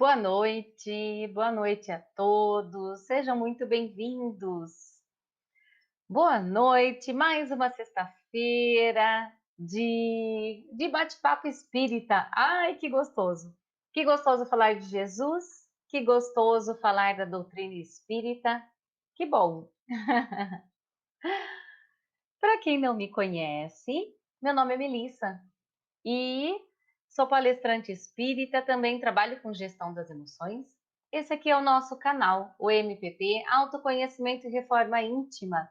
Boa noite a todos, sejam muito bem-vindos. Boa noite, mais uma sexta-feira de bate-papo espírita. Ai, que gostoso! Que gostoso falar de Jesus, que gostoso falar da doutrina espírita, que bom! Para quem não me conhece, meu nome é Melissa e sou palestrante espírita, também trabalho com gestão das emoções. Esse aqui é o nosso canal, o MPP, Autoconhecimento e Reforma Íntima,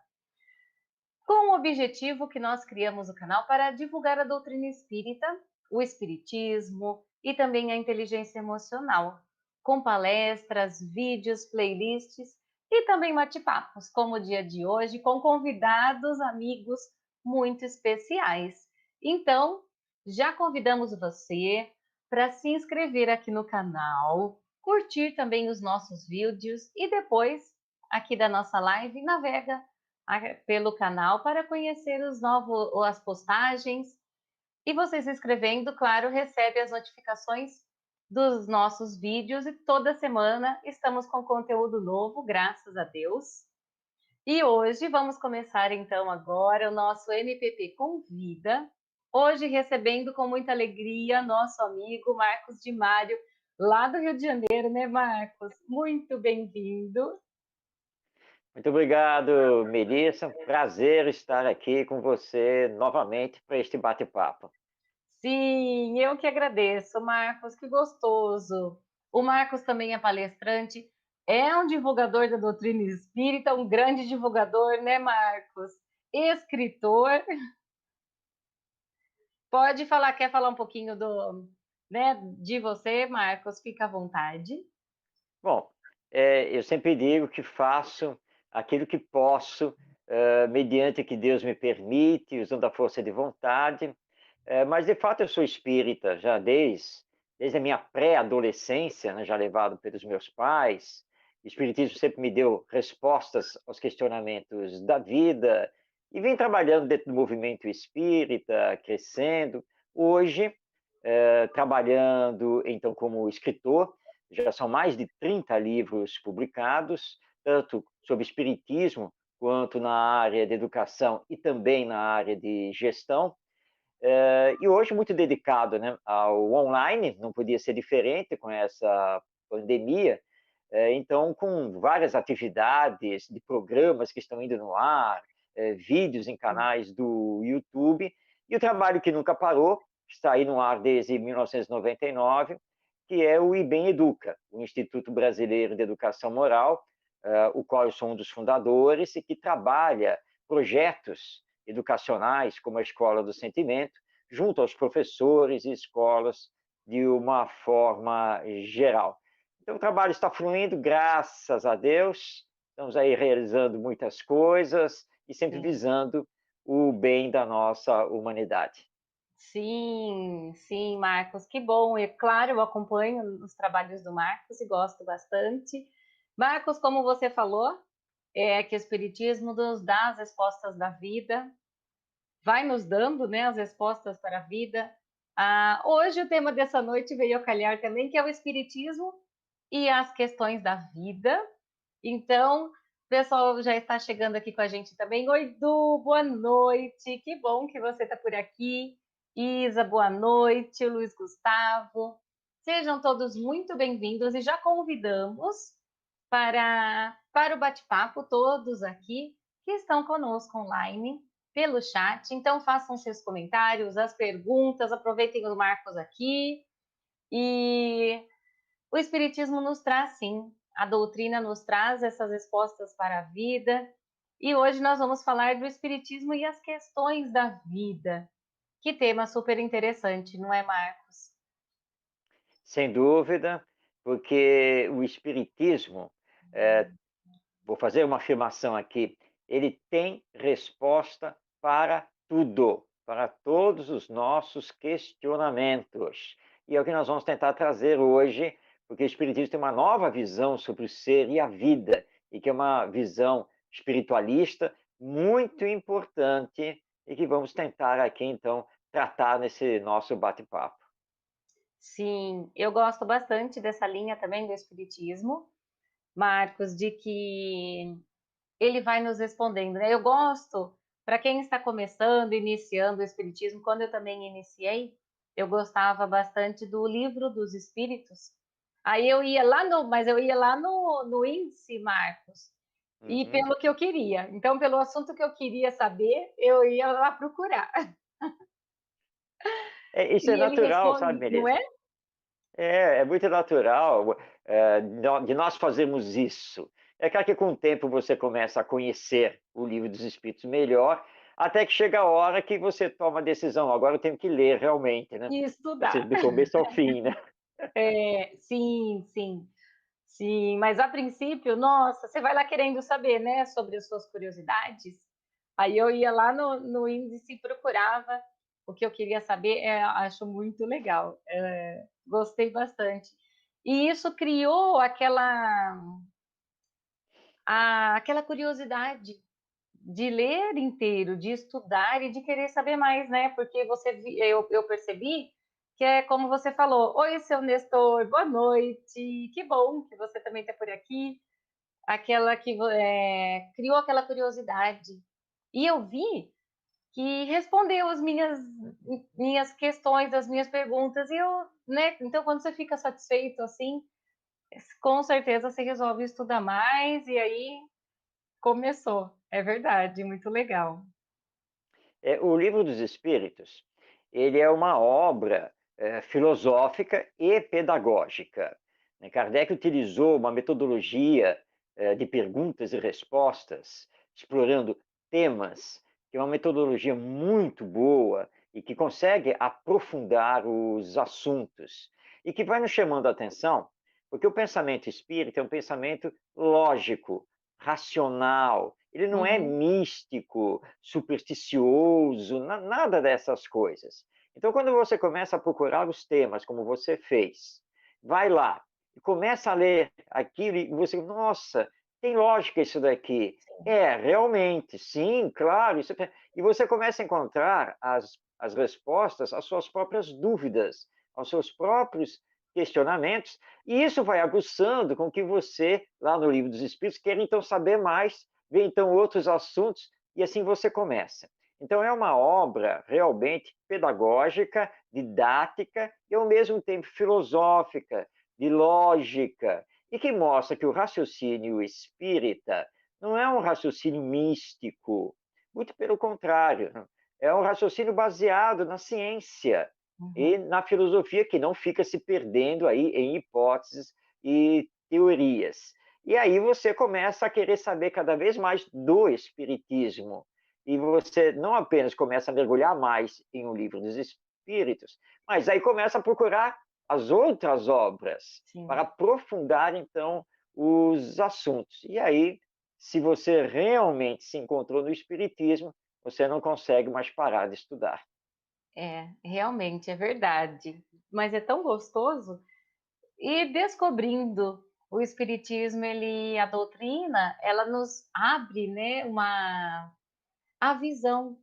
com o objetivo que nós criamos o canal para divulgar a doutrina espírita, o espiritismo e também a inteligência emocional, com palestras, vídeos, playlists e também bate-papos, como o dia de hoje, com convidados, amigos muito especiais. Então, já convidamos você para se inscrever aqui no canal, curtir também os nossos vídeos e depois, aqui da nossa live, navega pelo canal para conhecer os novos, as postagens. E você se inscrevendo, claro, recebe as notificações dos nossos vídeos e toda semana estamos com conteúdo novo, graças a Deus. E hoje vamos começar então agora o nosso MPP Convida. Hoje recebendo com muita alegria nosso amigo Marcos de Mário, lá do Rio de Janeiro, né, Marcos? Muito bem-vindo. Muito obrigado, Melissa. Prazer estar aqui com você novamente para este bate-papo. Sim, eu que agradeço, Marcos, que gostoso. O Marcos também é palestrante, é um divulgador da doutrina espírita, um grande divulgador, né, Marcos? Escritor. Pode falar, quer falar um pouquinho né, de você, Marcos? Fica à vontade. Bom, eu sempre digo que faço aquilo que posso, mediante o que Deus me permite, usando a força de vontade, mas de fato eu sou espírita já desde a minha pré-adolescência, né, já levado pelos meus pais. O espiritismo sempre me deu respostas aos questionamentos da vida e vim trabalhando dentro do movimento espírita, crescendo. Hoje, trabalhando então como escritor, já são mais de 30 livros publicados, tanto sobre espiritismo quanto na área de educação e também na área de gestão. E hoje muito dedicado, né, ao online, não podia ser diferente com essa pandemia. Então, com várias atividades de programas que estão indo no ar, vídeos em canais do YouTube, e o trabalho que nunca parou, está aí no ar desde 1999, que é o IBEM Educa, o Instituto Brasileiro de Educação Moral, o qual eu sou um dos fundadores e que trabalha projetos educacionais, como a Escola do Sentimento, junto aos professores e escolas de uma forma geral. Então, o trabalho está fluindo, graças a Deus. Estamos aí realizando muitas coisas e sempre Sim. visando o bem da nossa humanidade. Sim, sim, Marcos, que bom. E claro, eu acompanho os trabalhos do Marcos e gosto bastante. Marcos, como você falou, é que o Espiritismo nos dá as respostas da vida, vai nos dando, né, as respostas para a vida. Hoje o tema dessa noite veio a calhar também, que é o Espiritismo e as questões da vida. Então, o pessoal já está chegando aqui com a gente também. Oi, Du, boa noite. Que bom que você está por aqui. Isa, boa noite. Luiz Gustavo. Sejam todos muito bem-vindos e já convidamos para o bate-papo todos aqui que estão conosco online pelo chat. Então, façam seus comentários, as perguntas, aproveitem o Marcos aqui. E o Espiritismo nos traz, sim, a doutrina nos traz essas respostas para a vida. E hoje nós vamos falar do Espiritismo e as questões da vida. Que tema super interessante, não é, Marcos? Sem dúvida, porque o Espiritismo, vou fazer uma afirmação aqui, ele tem resposta para tudo, para todos os nossos questionamentos. E é o que nós vamos tentar trazer hoje, porque o Espiritismo tem uma nova visão sobre o ser e a vida, e que é uma visão espiritualista muito importante e que vamos tentar aqui, então, tratar nesse nosso bate-papo. Sim, eu gosto bastante dessa linha também do espiritismo, Marcos, de que ele vai nos respondendo, né? Eu gosto, para quem está começando, iniciando o espiritismo, quando eu também iniciei, eu gostava bastante do Livro dos Espíritos. Aí eu ia lá mas eu ia lá no índice, Marcos, e Uhum. pelo que eu queria. Então, pelo assunto que eu queria saber, eu ia lá procurar. Isso é E ele natural, sabe, responde, não Melissa? é? É muito natural de nós fazermos isso. É claro que com o tempo você começa a conhecer o livro dos Espíritos melhor, até que chega a hora que você toma a decisão. Agora eu tenho que ler realmente, né? E Assim, estudar. do começo ao fim, né? É, sim, sim. Sim, mas a princípio, nossa, você vai lá querendo saber, né, sobre as suas curiosidades. Aí eu ia lá no índice e procurava o que eu queria saber, acho muito legal, gostei bastante. E isso criou aquela curiosidade de ler inteiro, de estudar e de querer saber mais, né? Porque eu percebi que é como você falou: Oi, seu Nestor, boa noite, que bom que você também está por aqui. Aquela que criou aquela curiosidade. E eu vi que respondeu as minhas questões, as minhas perguntas, e eu, né? Então, quando você fica satisfeito assim, com certeza você resolve estudar mais, e aí começou. É verdade, muito legal. O Livro dos Espíritos, ele é uma obra filosófica e pedagógica. Né? Kardec utilizou uma metodologia de perguntas e respostas, explorando temas, que é uma metodologia muito boa e que consegue aprofundar os assuntos e que vai nos chamando a atenção, porque o pensamento espírita é um pensamento lógico, racional, ele não é Uhum. místico, supersticioso, nada dessas coisas. Então, quando você começa a procurar os temas, como você fez, vai lá e começa a ler aquilo e você, nossa, tem lógica isso daqui. Realmente, sim, claro. E você começa a encontrar as respostas às suas próprias dúvidas, aos seus próprios questionamentos, e isso vai aguçando com que você, lá no Livro dos Espíritos, queira então saber mais, ver então outros assuntos, e assim você começa. Então, é uma obra realmente pedagógica, didática e, ao mesmo tempo, filosófica, de lógica, e que mostra que o raciocínio espírita não é um raciocínio místico, muito pelo contrário, é um raciocínio baseado na ciência e Uhum. na filosofia, que não fica se perdendo aí em hipóteses e teorias. E aí você começa a querer saber cada vez mais do espiritismo. E você não apenas começa a mergulhar mais em um livro dos espíritos, mas aí começa a procurar as outras obras para Sim. aprofundar então os assuntos. E aí, se você realmente se encontrou no espiritismo, você não consegue mais parar de estudar. Realmente, é verdade. Mas é tão gostoso. E descobrindo o espiritismo, a doutrina, ela nos abre, né, a visão,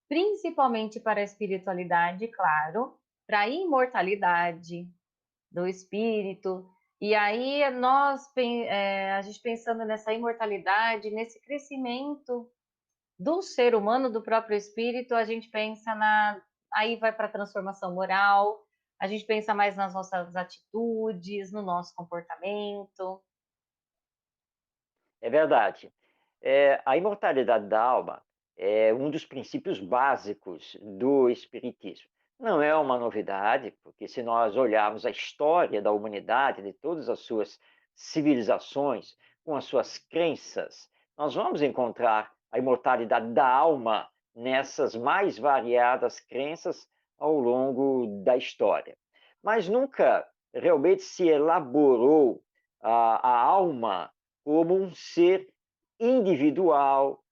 principalmente para a espiritualidade, claro, para a imortalidade do espírito. E aí a gente pensando nessa imortalidade, nesse crescimento do ser humano, do próprio espírito, a gente pensa aí vai para a transformação moral, a gente pensa mais nas nossas atitudes, no nosso comportamento. É verdade. A imortalidade da alma é um dos princípios básicos do Espiritismo. Não é uma novidade, porque se nós olharmos a história da humanidade, de todas as suas civilizações, com as suas crenças, nós vamos encontrar a imortalidade da alma nessas mais variadas crenças ao longo da história. Mas nunca realmente se elaborou a alma como um ser individual,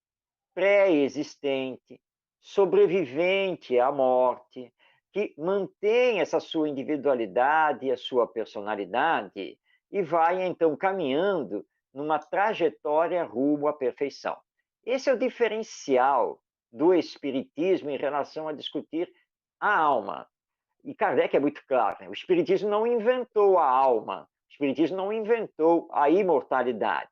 pré-existente, sobrevivente à morte, que mantém essa sua individualidade e a sua personalidade e vai então caminhando numa trajetória rumo à perfeição. Esse é o diferencial do espiritismo em relação a discutir a alma. e Kardec é muito claro, né? O Espiritismo não inventou a alma, o Espiritismo não inventou a imortalidade,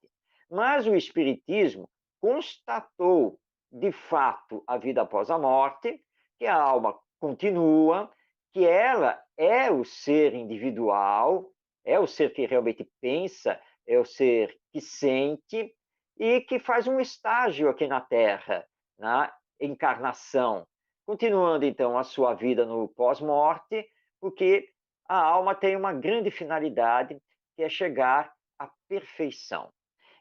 mas o Espiritismo constatou, de fato, a vida após a morte, que a alma continua, que ela é o ser individual, é o ser que realmente pensa, é o ser que sente e que faz um estágio aqui na Terra, na encarnação, continuando então a sua vida no pós-morte, porque a alma tem uma grande finalidade, que é chegar à perfeição.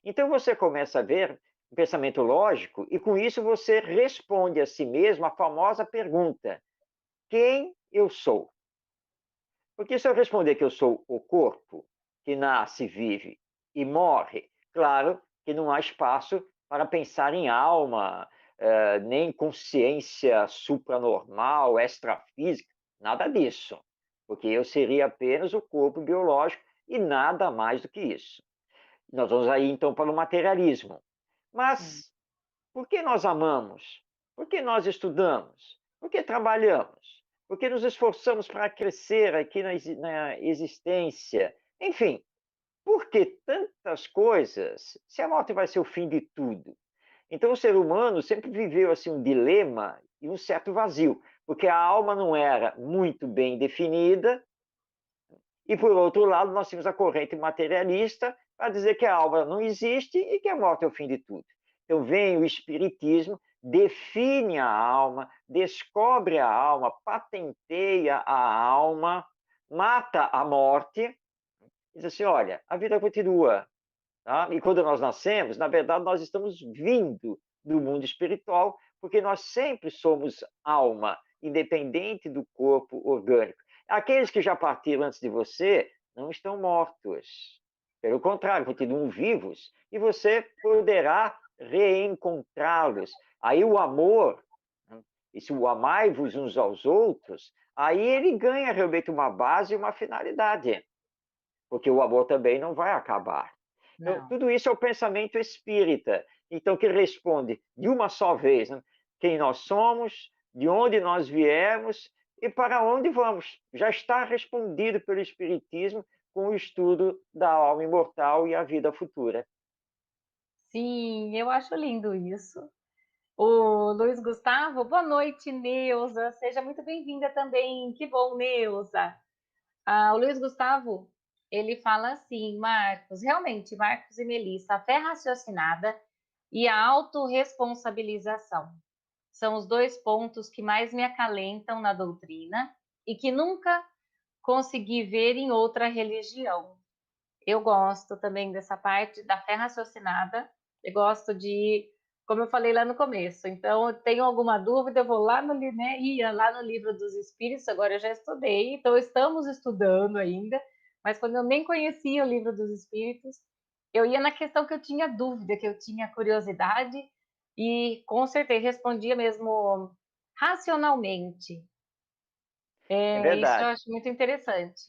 Então você começa a ver um pensamento lógico e com isso você responde a si mesmo a famosa pergunta: quem eu sou? Porque se eu responder que eu sou o corpo, que nasce, vive e morre, claro que não há espaço para pensar em alma, nem consciência supranormal, extrafísica, nada disso. Porque eu seria apenas o corpo biológico e nada mais do que isso. Nós vamos aí então para o materialismo. Sim. Mas por que nós amamos? Por que nós estudamos? Por que trabalhamos? Por que nos esforçamos para crescer aqui na existência? Enfim, por que tantas coisas se a morte vai ser o fim de tudo? Então o ser humano sempre viveu assim um dilema e um certo vazio, porque a alma não era muito bem definida e, por outro lado, nós tínhamos a corrente materialista para dizer que a alma não existe e que a morte é o fim de tudo. Então vem o Espiritismo, define a alma, descobre a alma, patenteia a alma, mata a morte, e diz assim: olha, a vida continua. Tá? E quando nós nascemos, na verdade, nós estamos vindo do mundo espiritual, porque nós sempre somos alma, independente do corpo orgânico. Aqueles que já partiram antes de você não estão mortos. Pelo contrário, continuam vivos e você poderá reencontrá-los. Aí o amor, né? E se o amai-vos uns aos outros, aí ele ganha realmente uma base e uma finalidade, porque o amor também não vai acabar. Então, Não. tudo isso é o pensamento espírita, então que responde de uma só vez, né? Quem nós somos, de onde nós viemos e para onde vamos. Já está respondido pelo Espiritismo com o estudo da alma imortal e a vida futura. Sim, eu acho lindo isso. O Luiz Gustavo, boa noite, Neuza. Seja muito bem-vinda também. Que bom, Neuza. O Luiz Gustavo, ele fala assim, Marcos, realmente, Marcos e Melissa, a fé raciocinada e a autorresponsabilização são os dois pontos que mais me acalentam na doutrina e que nunca consegui ver em outra religião. Eu gosto também dessa parte da fé raciocinada. Eu gosto de, como eu falei lá no começo, então eu tenho alguma dúvida, eu vou lá no, né, ia lá no livro dos Espíritos, agora eu já estudei, então estamos estudando ainda, mas quando eu nem conhecia o livro dos Espíritos, eu ia na questão que eu tinha dúvida, que eu tinha curiosidade, e com certeza respondia mesmo racionalmente. É Isso eu verdade. acho muito interessante.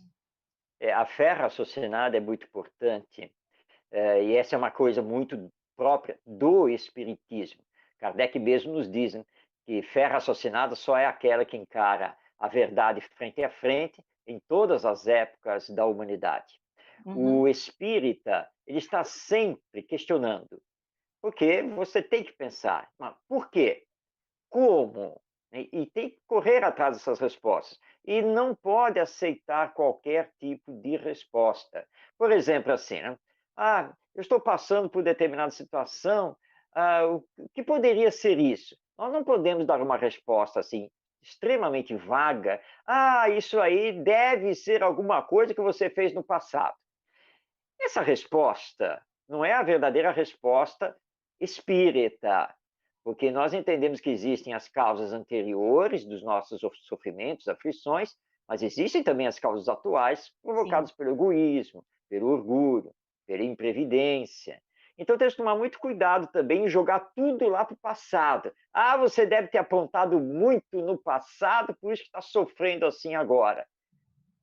A fé raciocinada é muito importante. E essa é uma coisa muito própria do Espiritismo. Kardec mesmo nos diz, né, que fé raciocinada só é aquela que encara a verdade frente a frente em todas as épocas da humanidade. O Uhum. espírita, ele está sempre questionando, porque você tem que pensar, mas por quê? Como? E tem que correr atrás dessas respostas. E não pode aceitar qualquer tipo de resposta. Por exemplo, assim, né? Eu estou passando por determinada situação, o que poderia ser isso? Nós não podemos dar uma resposta assim extremamente vaga. Isso aí deve ser alguma coisa que você fez no passado. Essa resposta não é a verdadeira resposta espírita, porque nós entendemos que existem as causas anteriores dos nossos sofrimentos, aflições, mas existem também as causas atuais Sim. provocadas pelo egoísmo, pelo orgulho, pela imprevidência. Então temos que tomar muito cuidado também em jogar tudo lá para o passado. Você deve ter apontado muito no passado, por isso que está sofrendo assim agora.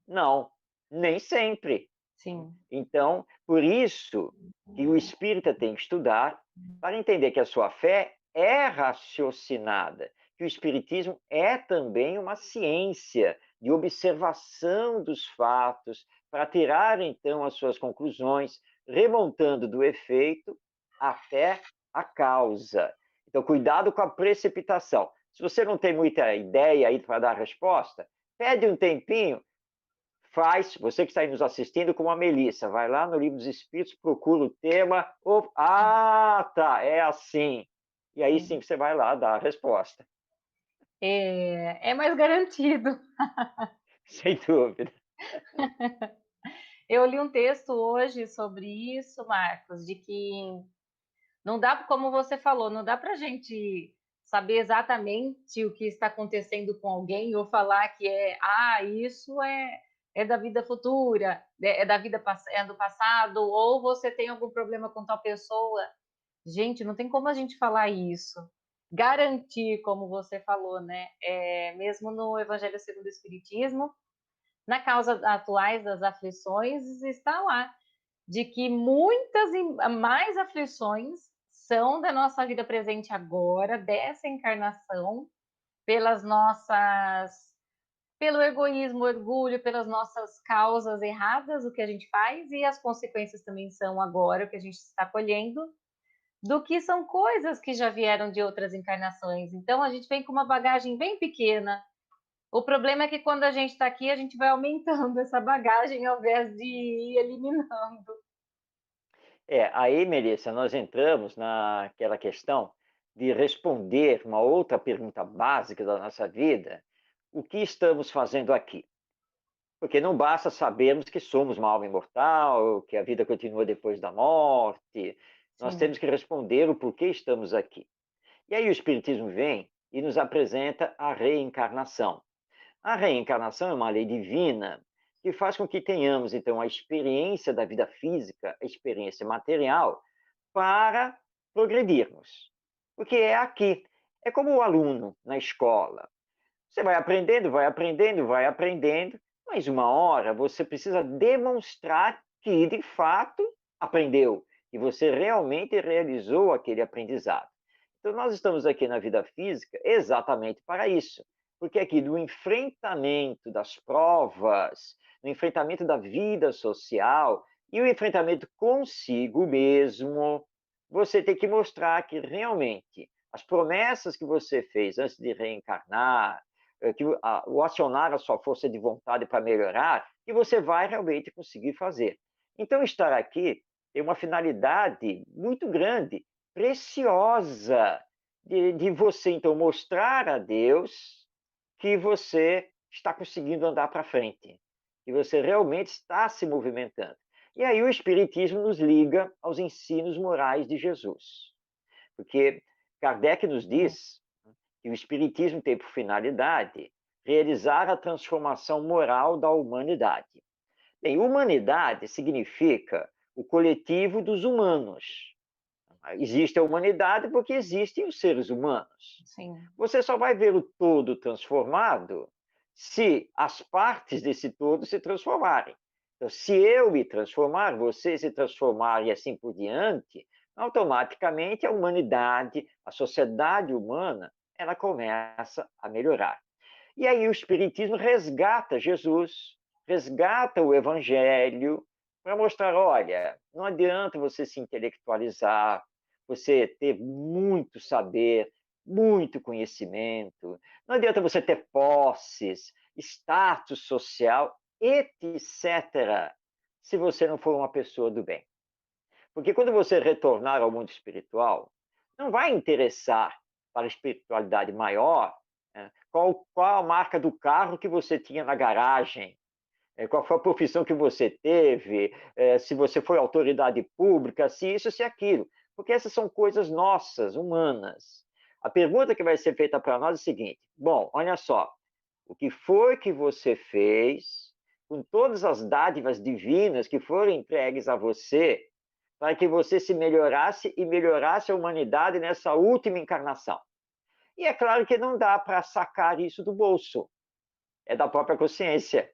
Não, nem sempre. Sim. Então, por isso que o espírita tem que estudar para entender que a sua fé é raciocinada, que o espiritismo é também uma ciência, de observação dos fatos, para tirar então as suas conclusões, remontando do efeito até a causa. Então, cuidado com a precipitação. Se você não tem muita ideia aí para dar a resposta, pede um tempinho, faz, você que está aí nos assistindo, como a Melissa, vai lá no Livro dos Espíritos, procura o tema, tá, é assim. E aí sim você vai lá dar a resposta. É mais garantido. Sem dúvida. Eu li um texto hoje sobre isso, Marcos, de que não dá, como você falou, não dá para a gente saber exatamente o que está acontecendo com alguém ou falar que isso é da vida futura, é da vida é do passado, ou você tem algum problema com tal pessoa. Gente, não tem como a gente falar isso. Garantir, como você falou, né? Mesmo no Evangelho segundo o Espiritismo, na causa atuais das aflições, está lá de que muitas mais aflições são da nossa vida presente agora, dessa encarnação, pelas nossas, pelo egoísmo, orgulho, pelas nossas causas erradas, o que a gente faz, e as consequências também são agora, o que a gente está colhendo, do que são coisas que já vieram de outras encarnações. Então, a gente vem com uma bagagem bem pequena. O problema é que quando a gente está aqui, a gente vai aumentando essa bagagem ao invés de ir eliminando. Aí, Melissa, nós entramos naquela questão de responder uma outra pergunta básica da nossa vida: o que estamos fazendo aqui? Porque não basta sabermos que somos uma alma imortal, que a vida continua depois da morte. Nós Sim. temos que responder o porquê estamos aqui. E aí o Espiritismo vem e nos apresenta a reencarnação. A reencarnação é uma lei divina que faz com que tenhamos, então, a experiência da vida física, a experiência material, para progredirmos. Porque é aqui. É como o aluno na escola. Você vai aprendendo, vai aprendendo, vai aprendendo, mas uma hora você precisa demonstrar que, de fato, aprendeu, que você realmente realizou aquele aprendizado. Então, nós estamos aqui na vida física exatamente para isso, porque aqui no enfrentamento das provas, no enfrentamento da vida social e o enfrentamento consigo mesmo, você tem que mostrar que realmente as promessas que você fez antes de reencarnar, que o acionar a sua força de vontade para melhorar, que você vai realmente conseguir fazer. Então, estar aqui tem uma finalidade muito grande, preciosa, de você, então, mostrar a Deus que você está conseguindo andar para frente, que você realmente está se movimentando. E aí o Espiritismo nos liga aos ensinos morais de Jesus. Porque Kardec nos diz que o Espiritismo tem por finalidade realizar a transformação moral da humanidade. Bem, humanidade significa o coletivo dos humanos. Existe a humanidade porque existem os seres humanos. Sim. Você só vai ver o todo transformado se as partes desse todo se transformarem. Então, se eu me transformar, você se transformar e assim por diante, automaticamente a humanidade, a sociedade humana, ela começa a melhorar. E aí o Espiritismo resgata Jesus, resgata o Evangelho, para mostrar, olha, não adianta você se intelectualizar, você ter muito saber, muito conhecimento, não adianta você ter posses, status social, etc., se você não for uma pessoa do bem. Porque quando você retornar ao mundo espiritual, não vai interessar para a espiritualidade maior, né, qual a marca do carro que você tinha na garagem, qual foi a profissão que você teve, se você foi autoridade pública, se isso, se aquilo. Porque essas são coisas nossas, humanas. A pergunta que vai ser feita para nós é a seguinte: bom, olha só, o que foi que você fez com todas as dádivas divinas que foram entregues a você para que você se melhorasse e melhorasse a humanidade nessa última encarnação? E é claro que não dá para sacar isso do bolso, é da própria consciência,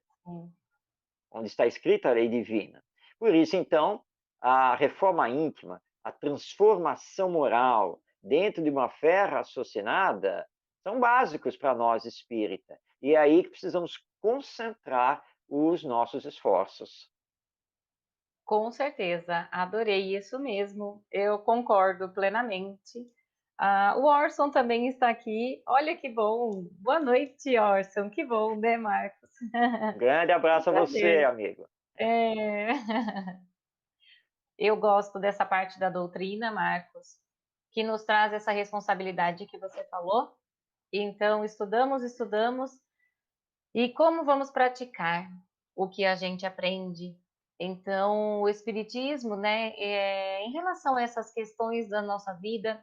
onde está escrita a lei divina. Por isso, então, a reforma íntima, a transformação moral dentro de uma fé raciocinada são básicos para nós espírita. E é aí que precisamos concentrar os nossos esforços. Com certeza, adorei isso mesmo, eu concordo plenamente. O Orson também está aqui. Olha que bom. Boa noite, Orson. Que bom, né, Marcos? Um grande Um abraço a você, prazer. amigo. É. Eu gosto dessa parte da doutrina, Marcos, que nos traz essa responsabilidade que você falou. Então, estudamos, estudamos, e como vamos praticar o que a gente aprende? Então, o Espiritismo, né, em relação a essas questões da nossa vida,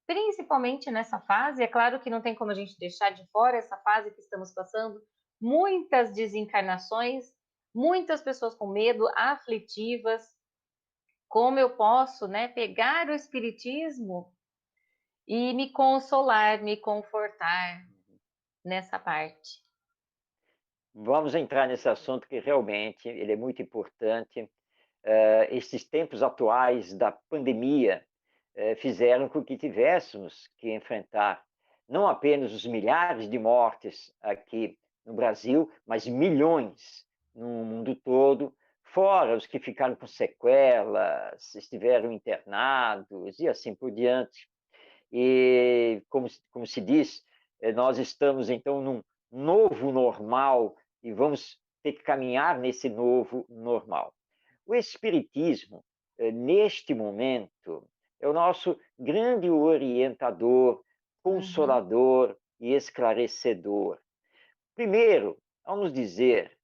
principalmente nessa fase, é claro que não tem como a gente deixar de fora essa fase que estamos passando, muitas desencarnações, muitas pessoas com medo, aflitivas. Como eu posso, né, pegar o espiritismo e me consolar, me confortar nessa parte? Vamos entrar nesse assunto que realmente ele é muito importante. Esses tempos atuais da pandemia fizeram com que tivéssemos que enfrentar não apenas os milhares de mortes aqui no Brasil, mas milhões no mundo todo, fora os que ficaram com sequelas, estiveram internados e assim por diante. E, como se diz, nós estamos então num novo normal e vamos ter que caminhar nesse novo normal. O Espiritismo, neste momento, é o nosso grande orientador, Uhum, consolador e esclarecedor. Primeiro, ao nos dizer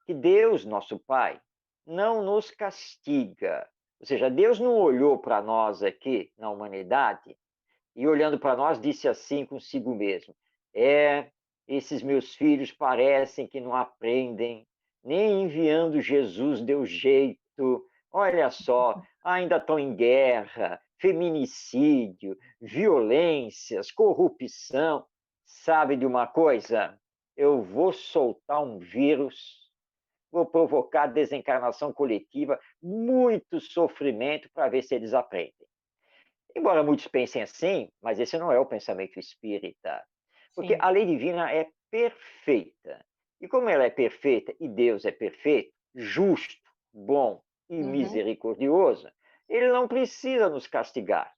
que Deus, nosso Pai, não nos castiga. Ou seja, Deus não olhou para nós aqui na humanidade e, olhando para nós, disse assim consigo mesmo: esses meus filhos parecem que não aprendem, nem enviando Jesus deu jeito. Olha só, ainda estão em guerra, feminicídio, violências, corrupção. Sabe de uma coisa? Eu vou soltar um vírus, vou provocar desencarnação coletiva, muito sofrimento para ver se eles aprendem. Embora muitos pensem assim, mas esse não é o pensamento espírita. Porque sim. a lei divina é perfeita. E como ela é perfeita e Deus é perfeito, justo, bom e Uhum, misericordioso, ele não precisa nos castigar.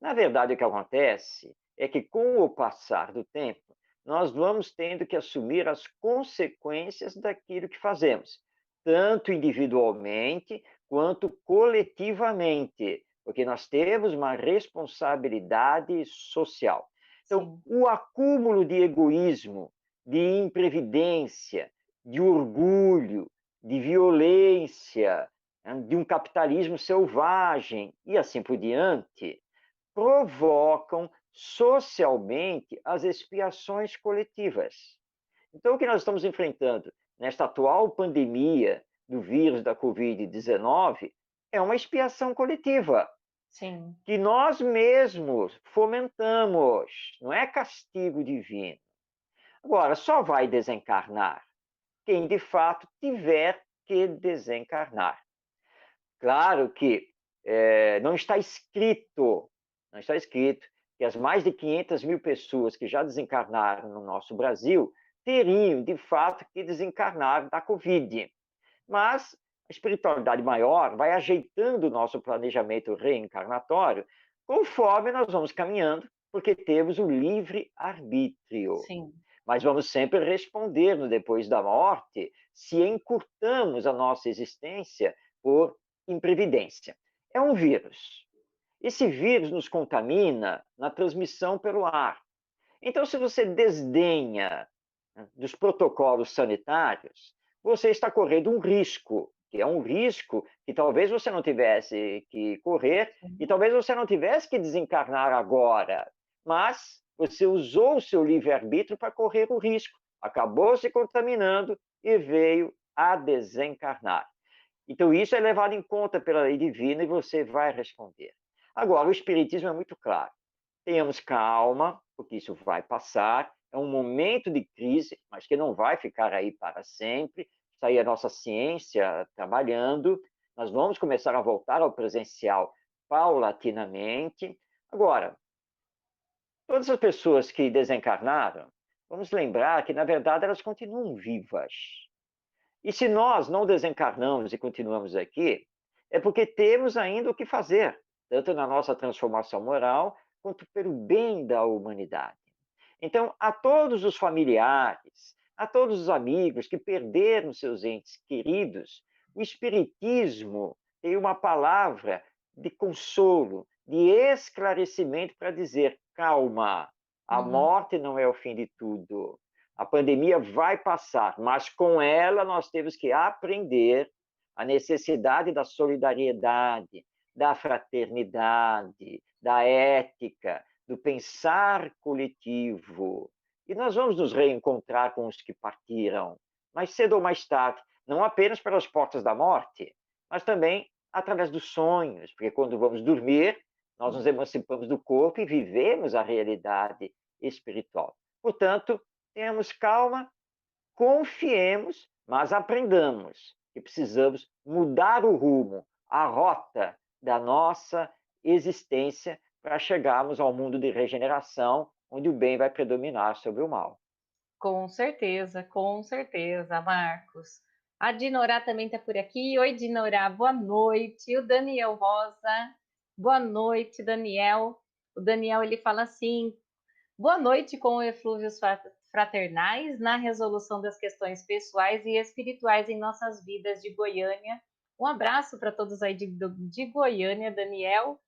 Na verdade, o que acontece é que, com o passar do tempo, nós vamos tendo que assumir as consequências daquilo que fazemos, tanto individualmente quanto coletivamente, porque nós temos uma responsabilidade social. Então, sim. o acúmulo de egoísmo, de imprevidência, de orgulho, de violência, de um capitalismo selvagem e assim por diante, provocam socialmente as expiações coletivas. Então, o que nós estamos enfrentando nesta atual pandemia do vírus da Covid-19 é uma expiação coletiva Sim. que nós mesmos fomentamos, não é castigo divino. Agora, só vai desencarnar quem de fato tiver que desencarnar. Claro que não está escrito que as mais de 500 mil pessoas que já desencarnaram no nosso Brasil teriam, de fato, que desencarnar da Covid. Mas a espiritualidade maior vai ajeitando o nosso planejamento reencarnatório conforme nós vamos caminhando, porque temos o livre-arbítrio. Sim. Mas vamos sempre responder no depois da morte se encurtamos a nossa existência por imprevidência. É um vírus. Esse vírus nos contamina na transmissão pelo ar. Então, se você desdenha, né, dos protocolos sanitários, você está correndo um risco, que é um risco que talvez você não tivesse que correr e Sim. talvez você não tivesse que desencarnar agora, mas você usou o seu livre-arbítrio para correr o risco, acabou se contaminando e veio a desencarnar. Então, isso é levado em conta pela lei divina e você vai responder. Agora, o Espiritismo é muito claro. Tenhamos calma, porque isso vai passar. É um momento de crise, mas que não vai ficar aí para sempre. Está aí a nossa ciência trabalhando. Nós vamos começar a voltar ao presencial paulatinamente. Agora, todas as pessoas que desencarnaram, vamos lembrar que, na verdade, elas continuam vivas. E se nós não desencarnamos e continuamos aqui, é porque temos ainda o que fazer, tanto na nossa transformação moral, quanto pelo bem da humanidade. Então, a todos os familiares, a todos os amigos que perderam seus entes queridos, o Espiritismo tem uma palavra de consolo, de esclarecimento para dizer: calma, a Uhum. morte não é o fim de tudo. A pandemia vai passar, mas com ela nós temos que aprender a necessidade da solidariedade, da fraternidade, da ética, do pensar coletivo. E nós vamos nos reencontrar com os que partiram, mais cedo ou mais tarde, não apenas pelas portas da morte, mas também através dos sonhos, porque quando vamos dormir, nós nos emancipamos do corpo e vivemos a realidade espiritual. Portanto, tenhamos calma, confiemos, mas aprendamos que precisamos mudar o rumo, a rota da nossa existência para chegarmos ao mundo de regeneração, onde o bem vai predominar sobre o mal. Com certeza, Marcos. A Dinorá também está por aqui. Oi, Dinorá, boa noite. O Daniel Rosa, boa noite, Daniel. O Daniel ele fala assim: boa noite com eflúvios fraternais na resolução das questões pessoais e espirituais em nossas vidas de Goiânia. Um abraço para todos aí de Goiânia, Daniel.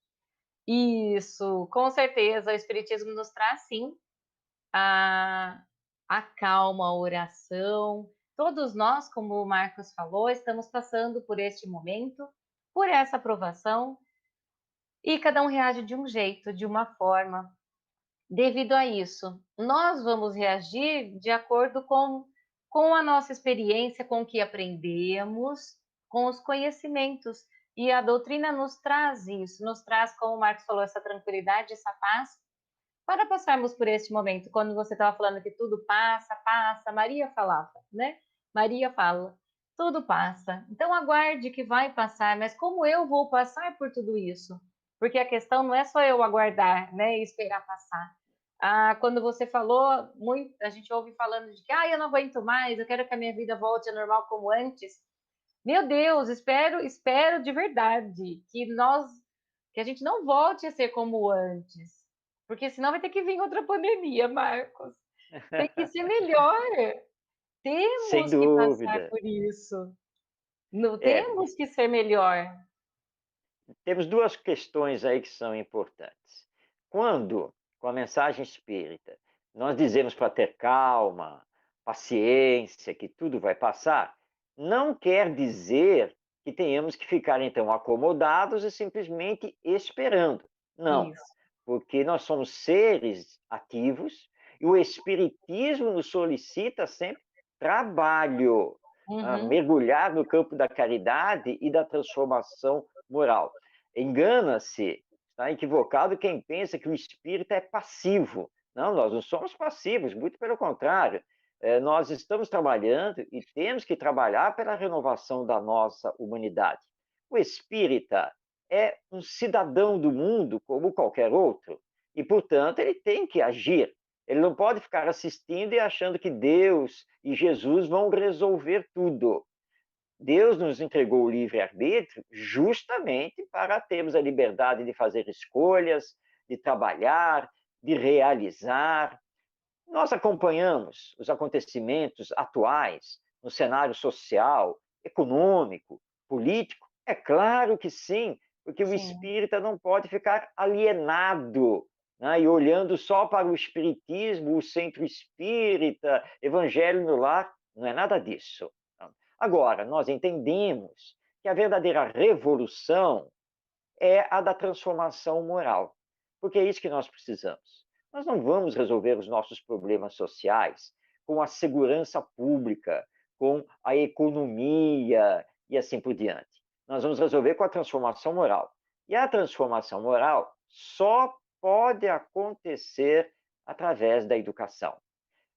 Isso, com certeza, o Espiritismo nos traz sim a, a calma, a oração. Todos nós, como o Marcos falou, estamos passando por este momento, por essa aprovação, e cada um reage de um jeito, de uma forma. Devido a isso, nós vamos reagir de acordo com a nossa experiência, com o que aprendemos, com os conhecimentos. E a doutrina nos traz isso, nos traz, como o Marcos falou, essa tranquilidade, essa paz, para passarmos por este momento. Quando você estava falando que tudo passa, passa, Maria falava, né? Maria fala, tudo passa. Então aguarde que vai passar, mas como eu vou passar por tudo isso? Porque a questão não é só eu aguardar, né, e esperar passar. Ah, quando você falou, muito, a gente ouve falando de que eu não aguento mais, eu quero que a minha vida volte ao normal como antes. Meu Deus, espero de verdade que a gente não volte a ser como antes, porque senão vai ter que vir outra pandemia, Marcos. Tem que ser melhor. Sem Temos que passar dúvida. por isso. Não É, temos que ser melhor. temos duas questões aí que são importantes. Quando, com a mensagem espírita, nós dizemos para ter calma, paciência, que tudo vai passar, não quer dizer que tenhamos que ficar então acomodados e simplesmente esperando. Não, Isso. porque nós somos seres ativos e o Espiritismo nos solicita sempre trabalho, Uhum. mergulhar no campo da caridade e da transformação moral. Engana-se, está equivocado quem pensa que o espírito é passivo. Não, nós não somos passivos, muito pelo contrário. Nós estamos trabalhando e temos que trabalhar pela renovação da nossa humanidade. O espírita é um cidadão do mundo como qualquer outro e, portanto, ele tem que agir. Ele não pode ficar assistindo e achando que Deus e Jesus vão resolver tudo. Deus nos entregou o livre-arbítrio justamente para termos a liberdade de fazer escolhas, de trabalhar, de realizar. Nós acompanhamos os acontecimentos atuais no cenário social, econômico, político? É claro que sim, porque o Sim. espírita não pode ficar alienado, né, e olhando só para o espiritismo, o centro espírita, evangelho no lar. Não é nada disso. Agora, nós entendemos que a verdadeira revolução é a da transformação moral, porque é isso que nós precisamos. Nós não vamos resolver os nossos problemas sociais com a segurança pública, com a economia e assim por diante. Nós vamos resolver com a transformação moral. E a transformação moral só pode acontecer através da educação.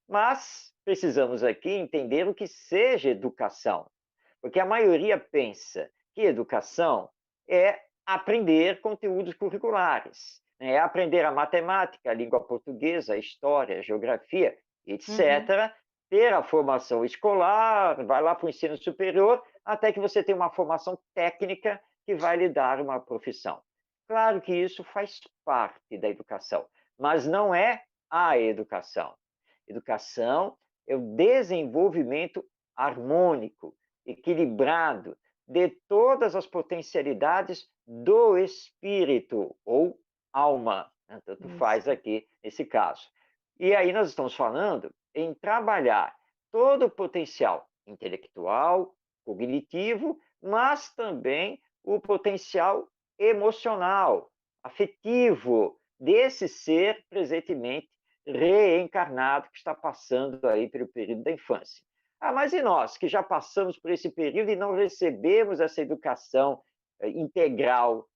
Mas precisamos aqui entender o que seja educação, porque a maioria pensa que educação é aprender conteúdos curriculares, é aprender a matemática, a língua portuguesa, a história, a geografia. Uhum. etc., ter a formação escolar, vai lá para o ensino superior, até que você tenha uma formação técnica que vai lhe dar uma profissão. Claro que isso faz parte da educação, mas não é a educação. Educação é o desenvolvimento harmônico, equilibrado de todas as potencialidades do espírito ou alma, né? Tanto faz Isso. aqui nesse caso. E aí nós estamos falando em trabalhar todo o potencial intelectual, cognitivo, mas também o potencial emocional, afetivo desse ser presentemente reencarnado que está passando aí pelo período da infância. Ah, mas e nós que já passamos por esse período e não recebemos essa educação integral?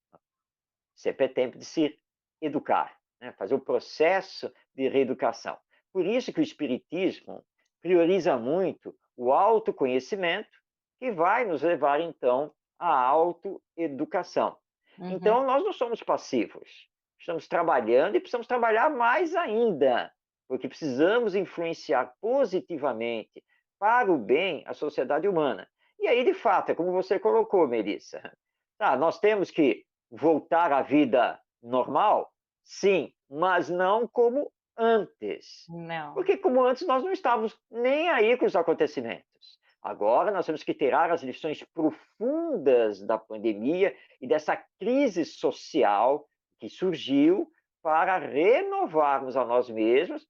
Sempre é tempo de se educar, né? Fazer o processo de reeducação. Por isso que o Espiritismo prioriza muito o autoconhecimento, que vai nos levar, então, à autoeducação. Uhum. Então, nós não somos passivos. Estamos trabalhando e precisamos trabalhar mais ainda, porque precisamos influenciar positivamente para o bem a sociedade humana. E aí, de fato, é como você colocou, Melissa. Tá, nós temos que voltar à vida normal? Sim, mas não como antes. Não. Porque como antes nós não estávamos nem aí com os acontecimentos. Agora nós temos que tirar as lições profundas da pandemia e dessa crise social que surgiu para renovarmos a nós mesmos,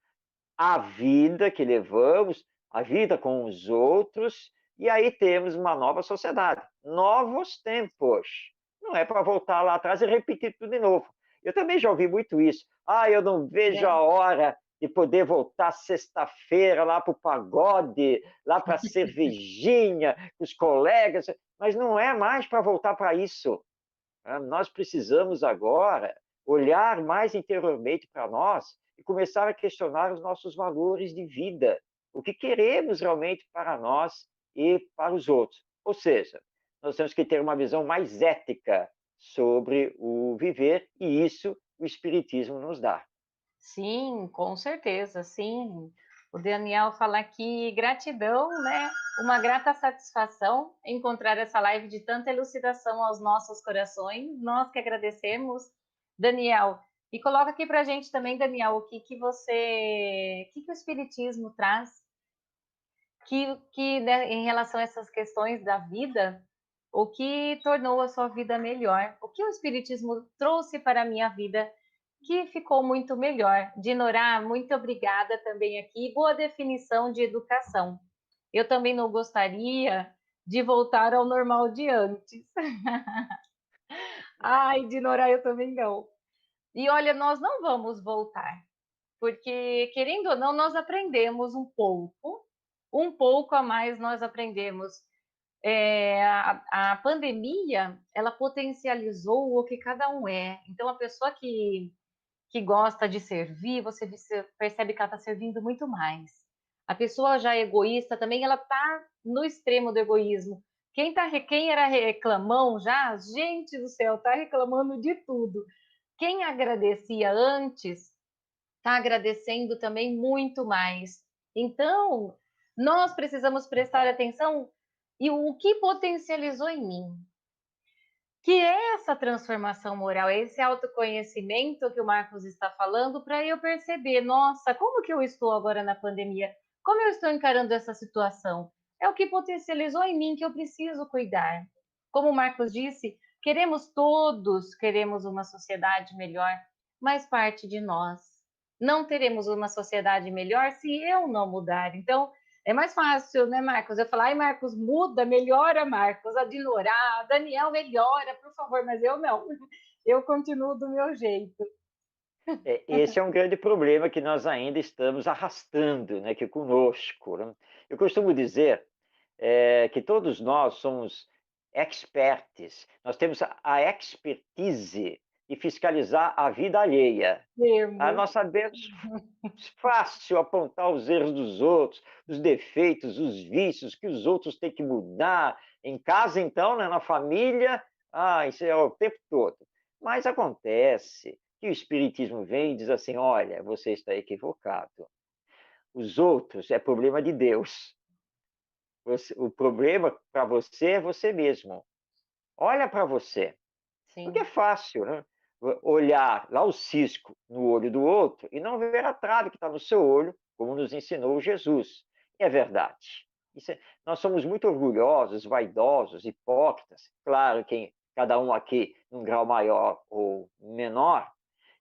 a vida que levamos, a vida com os outros, e aí temos uma nova sociedade, novos tempos. Não é para voltar lá atrás e repetir tudo de novo. Eu também já ouvi muito isso. Ah, eu não vejo É. a hora de poder voltar sexta-feira lá para o pagode, lá para a cervejinha, com os colegas, mas não é mais para voltar para isso. Nós precisamos agora olhar mais interiormente para nós e começar a questionar os nossos valores de vida, o que queremos realmente para nós e para os outros. Ou seja, nós temos que ter uma visão mais ética sobre o viver e isso o Espiritismo nos dá. Sim, com certeza, sim. O Daniel fala aqui, gratidão, né? Uma grata satisfação encontrar essa live de tanta elucidação aos nossos corações. Nós que agradecemos, Daniel. E coloca aqui para a gente também, Daniel, o que o Espiritismo traz, né, em relação a essas questões da vida, o que tornou a sua vida melhor? O que o Espiritismo trouxe para a minha vida que ficou muito melhor? Dinorá, muito obrigada também aqui. Boa definição de educação. Eu também não gostaria de voltar ao normal de antes. Ai, Dinorá, eu também não. E olha, nós não vamos voltar, porque, querendo ou não, nós aprendemos um pouco a mais nós aprendemos. A pandemia, ela potencializou o que cada um é. Então, a pessoa que gosta de servir, você percebe que ela está servindo muito mais. A pessoa já egoísta também, ela está no extremo do egoísmo. Quem era reclamão já, gente do céu, está reclamando de tudo. Quem agradecia antes, está agradecendo também muito mais. Então, nós precisamos prestar atenção e o que potencializou em mim, que é essa transformação moral, é esse autoconhecimento que o Marcos está falando, para eu perceber, nossa, como que eu estou agora na pandemia? Como eu estou encarando essa situação? É o que potencializou em mim que eu preciso cuidar. Como o Marcos disse, queremos uma sociedade melhor, mas parte de nós. Não teremos uma sociedade melhor se eu não mudar. Então, é mais fácil, né, Marcos? Eu falar, ai, Marcos, muda, melhora, Marcos, a Dinorá, a Daniel, melhora, por favor, mas eu não. Eu continuo do meu jeito. Esse é um grande problema que nós ainda estamos arrastando, né, que conosco, né? Eu costumo dizer que todos nós somos experts, nós temos a expertise de fiscalizar a vida alheia. Temos. Nós sabemos fácil apontar os erros dos outros, os defeitos, os vícios que os outros têm que mudar. Em casa, então, né, na família, isso é o tempo todo. Mas acontece que o Espiritismo vem e diz assim: olha, você está equivocado. os outros é problema de Deus. O problema para você é você mesmo. Olha para você. Porque é Sim. fácil, né? Olhar lá o cisco no olho do outro e não ver a trave que está no seu olho, como nos ensinou Jesus. É verdade. Nós somos muito orgulhosos, vaidosos, hipócritas. Claro que cada um aqui num grau maior ou menor.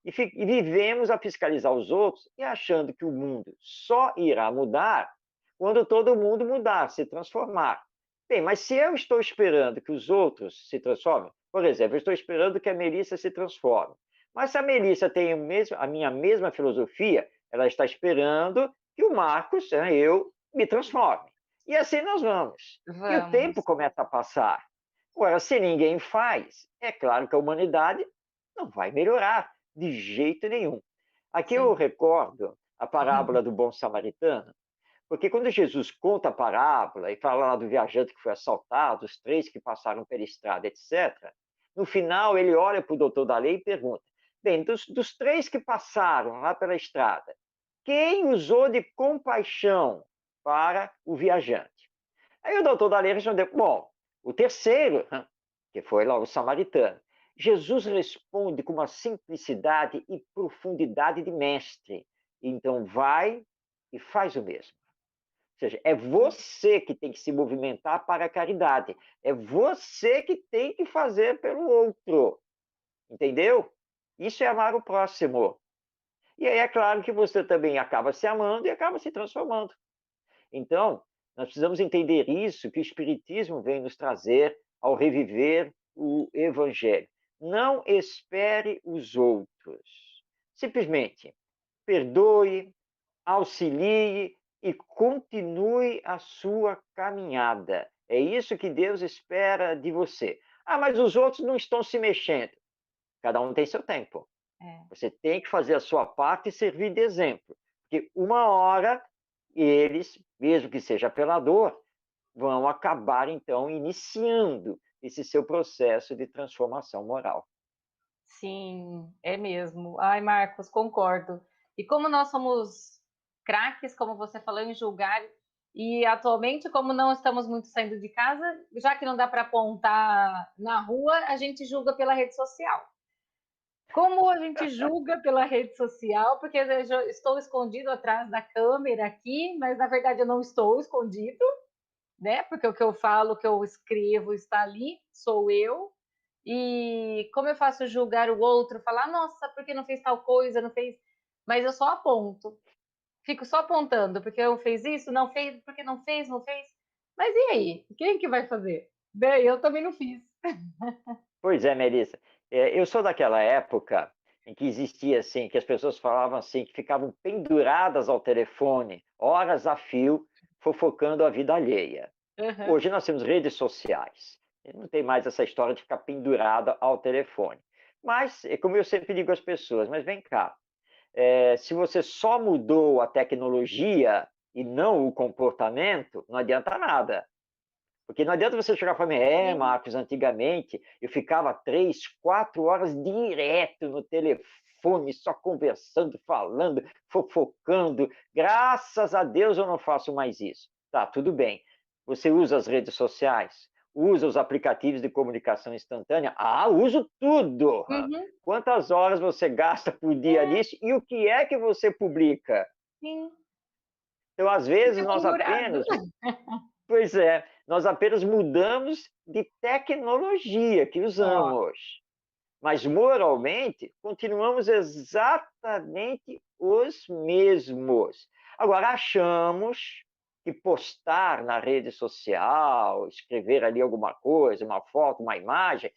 E vivemos a fiscalizar os outros e achando que o mundo só irá mudar quando todo mundo mudar, se transformar. Bem, mas se eu estou esperando que os outros se transformem, por exemplo, eu estou esperando que a Melissa se transforme. Mas se a Melissa tem a minha mesma filosofia, ela está esperando que o Marcos, né, eu, me transforme. E assim nós vamos. E o tempo Vamos. começa a passar. Agora, se ninguém faz, é claro que a humanidade não vai melhorar de jeito nenhum. Aqui eu Sim. recordo a parábola do bom samaritano, porque quando Jesus conta a parábola e fala lá do viajante que foi assaltado, os três que passaram pela estrada, etc., no final ele olha para o doutor da lei e pergunta: bem, dos três que passaram lá pela estrada, quem usou de compaixão para o viajante? Aí o doutor da lei respondeu: bom, o terceiro, que foi lá o samaritano. Jesus responde com uma simplicidade e profundidade de mestre. Então vai e faz o mesmo. Ou seja, é você que tem que se movimentar para a caridade. É você que tem que fazer pelo outro. Entendeu? Isso é amar o próximo. E aí é claro que você também acaba se amando e acaba se transformando. Então, nós precisamos entender isso que o Espiritismo vem nos trazer ao reviver o Evangelho. Não espere os outros. Simplesmente perdoe, auxilie e continue a sua caminhada. É isso que Deus espera de você. Ah, mas os outros não estão se mexendo. Cada um tem seu tempo. É. Você tem que fazer a sua parte e servir de exemplo. Porque uma hora eles, mesmo que seja pela dor, vão acabar então iniciando esse seu processo de transformação moral. Sim, é mesmo. Ai, Marcos, concordo. E como nós somos craques, como você falou, em julgar, e atualmente, como não estamos muito saindo de casa, já que não dá para apontar na rua, a gente julga pela rede social. Como a gente julga pela rede social, porque eu já estou escondido atrás da câmera aqui, mas na verdade eu não estou escondido, né? Porque o que eu falo, o que eu escrevo está ali, sou eu. E como eu faço julgar o outro, falar, nossa, porque não fez tal coisa, não fez. Mas eu só aponto. Fico só apontando, porque eu fez isso, não fez, porque não fez, não fez. Mas e aí? Quem que vai fazer? Bem, eu também não fiz. Pois é, Melissa. Eu sou daquela época em que existia assim, que as pessoas falavam assim, que ficavam penduradas ao telefone, horas a fio, fofocando a vida alheia. Uhum. Hoje nós temos redes sociais. Não tem mais essa história de ficar pendurada ao telefone. Mas, é como eu sempre digo às pessoas, mas vem cá, se você só mudou a tecnologia e não o comportamento, não adianta nada. Porque não adianta você chegar para mim, Sim. Marcos, antigamente eu ficava 3, 4 horas direto no telefone, só conversando, falando, fofocando. Graças a Deus eu não faço mais isso. Tá, tudo bem. Você usa as redes sociais? Usa os aplicativos de comunicação instantânea? Ah, uso tudo! Uhum. Quantas horas você gasta por dia É, nisso? E o que é que você publica? sim. Então, às Fica vezes, pendurado. pois é, nós apenas mudamos de tecnologia que Ó, usamos, mas moralmente continuamos exatamente os mesmos. Agora, achamos que postar na rede social, escrever ali alguma coisa, uma foto, uma imagem,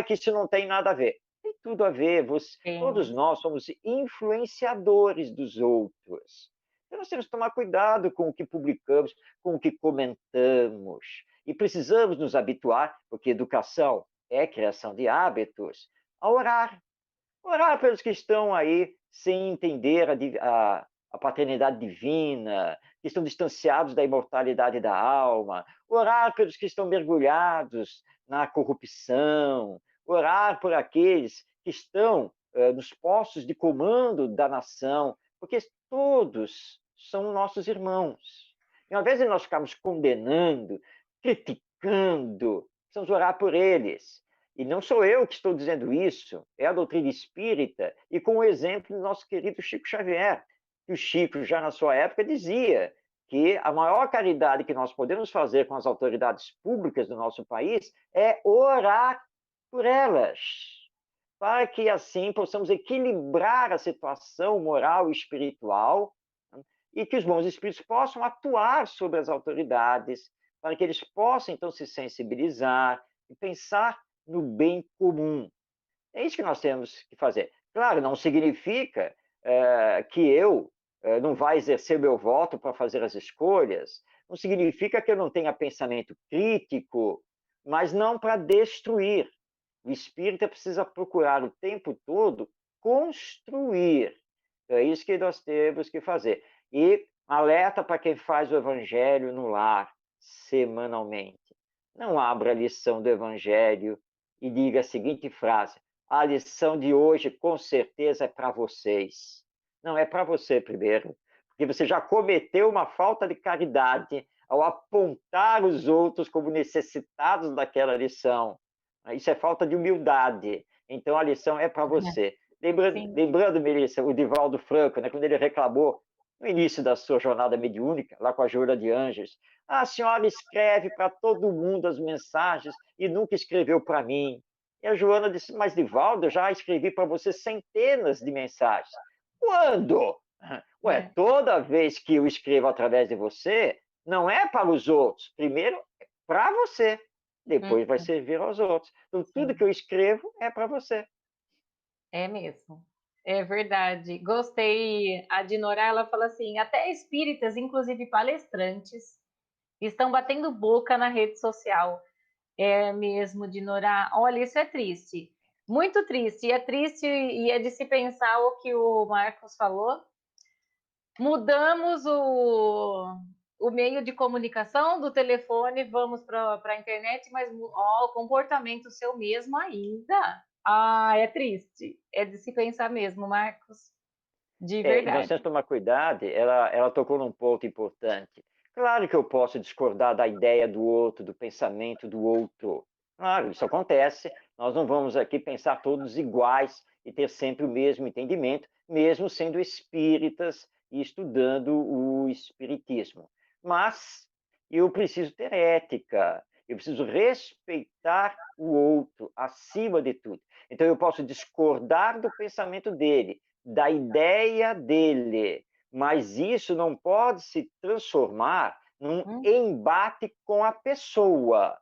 que isso não tem nada a ver. Tem tudo a ver. Todos tem. nós somos influenciadores dos outros. Então, nós temos que tomar cuidado com o que publicamos, com o que comentamos. E precisamos nos habituar, porque educação é criação de hábitos, a orar. Orar pelos que estão aí sem entender a paternidade divina, que estão distanciados da imortalidade da alma. Orar pelos que estão mergulhados na corrupção. Orar por aqueles que estão nos postos de comando da nação, porque todos são nossos irmãos. E ao invés de nós ficarmos condenando, criticando, precisamos orar por eles. E não sou eu que estou dizendo isso, é a doutrina espírita, e com o exemplo do nosso querido Chico Xavier, que o Chico, já na sua época, dizia que a maior caridade que nós podemos fazer com as autoridades públicas do nosso país é orar por elas, para que assim possamos equilibrar a situação moral e espiritual, né, e que os bons espíritos possam atuar sobre as autoridades, para que eles possam então se sensibilizar e pensar no bem comum. É isso que nós temos que fazer. Claro, não significa que eu não vá exercer meu voto para fazer as escolhas, não significa que eu não tenha pensamento crítico, mas não para destruir. O espírita precisa procurar o tempo todo construir. É isso que nós temos que fazer. E alerta para quem faz o evangelho no lar, semanalmente. Não abra a lição do evangelho e diga a seguinte frase: a lição de hoje com certeza é para vocês. Não, é para você primeiro, porque você já cometeu uma falta de caridade ao apontar os outros como necessitados daquela lição. Isso é falta de humildade. Então a lição é para você. Sim. Lembrando, Melissa, o Divaldo Franco, né, quando ele reclamou no início da sua jornada mediúnica, lá com a Jura de Anjos, a senhora escreve para todo mundo as mensagens e nunca escreveu para mim. E a Joana disse, mas Divaldo, eu já escrevi para você centenas de mensagens. Quando? Ué, É. toda vez que eu escrevo através de você, não é para os outros. Primeiro, é para você. Depois vai Uhum. servir aos outros. Então, tudo que Sim, eu escrevo é para você. é mesmo. É verdade. Gostei. A Dinorá, ela fala assim: até espíritas, inclusive palestrantes, estão batendo boca na rede social. É mesmo, Dinorá. Olha, isso é triste. Muito triste. E é triste e é de se pensar o que o Marcos falou. Mudamos o meio de comunicação do telefone, vamos para a internet, mas ó, o comportamento seu mesmo ainda. Ah, é triste. É de se pensar mesmo, Marcos. De E nós verdade. temos que tomar cuidado, ela tocou num ponto importante. Claro que eu posso discordar da ideia do outro, do pensamento do outro. Claro, isso acontece. Nós não vamos aqui pensar todos iguais e ter sempre o mesmo entendimento, mesmo sendo espíritas e estudando o espiritismo. Mas eu preciso ter ética, eu preciso respeitar o outro acima de tudo. Então eu posso discordar do pensamento dele, da ideia dele, mas isso não pode se transformar num Hum, embate com a pessoa.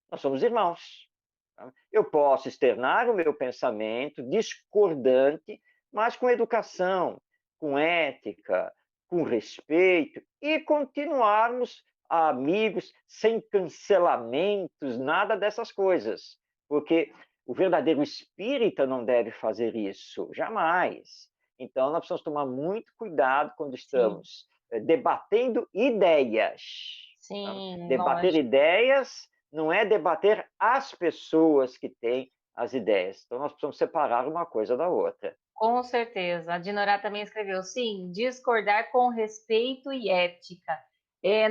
Nós somos irmãos. Tá? Eu posso externar o meu pensamento discordante, mas com educação, com ética, com respeito e continuarmos amigos sem cancelamentos, nada dessas coisas. Porque o verdadeiro espírita não deve fazer isso, jamais. Então, nós precisamos tomar muito cuidado quando sim, estamos debatendo ideias. Tá? sim, Debater lógico. ideias não é debater as pessoas que têm as ideias. Então, nós precisamos separar uma coisa da outra. Com certeza. A Dinorá também escreveu, sim, discordar com respeito e ética.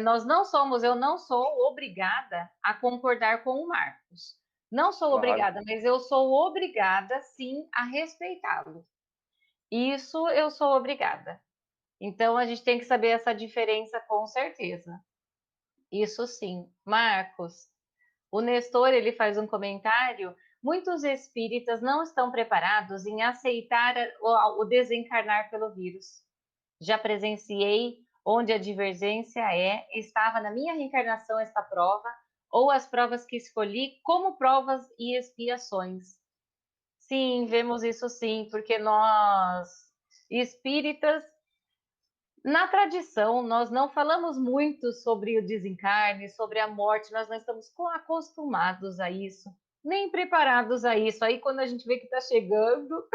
Nós não somos, eu não sou obrigada a concordar com o Marcos. Não sou Claro. obrigada, mas eu sou obrigada, sim, a respeitá-lo. Isso eu sou obrigada. Então a gente tem que saber essa diferença com certeza. Isso sim. Marcos, o Nestor ele faz um comentário. Muitos espíritas não estão preparados em aceitar o desencarnar pelo vírus. Já presenciei onde a divergência estava na minha reencarnação esta prova, ou as provas que escolhi como provas e expiações. Sim, vemos isso sim, porque nós, espíritas, na tradição, nós não falamos muito sobre o desencarne, sobre a morte, nós não estamos acostumados a isso, nem preparados a isso. Aí, quando a gente vê que está chegando.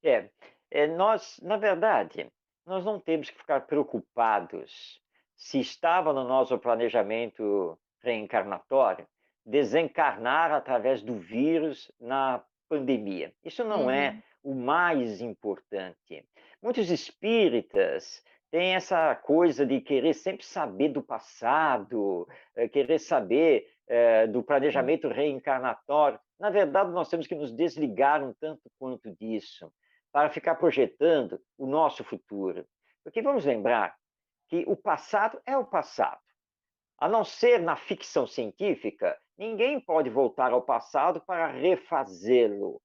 É, nós, na verdade, nós não temos que ficar preocupados se estava no nosso planejamento reencarnatório desencarnar através do vírus na pandemia. Isso não é Uhum, o mais importante. Muitos espíritas têm essa coisa de querer sempre saber do passado, querer saber do Sim. planejamento reencarnatório. Na verdade, nós temos que nos desligar um tanto quanto disso, para ficar projetando o nosso futuro. Porque vamos lembrar que o passado é o passado. A não ser na ficção científica, ninguém pode voltar ao passado para refazê-lo.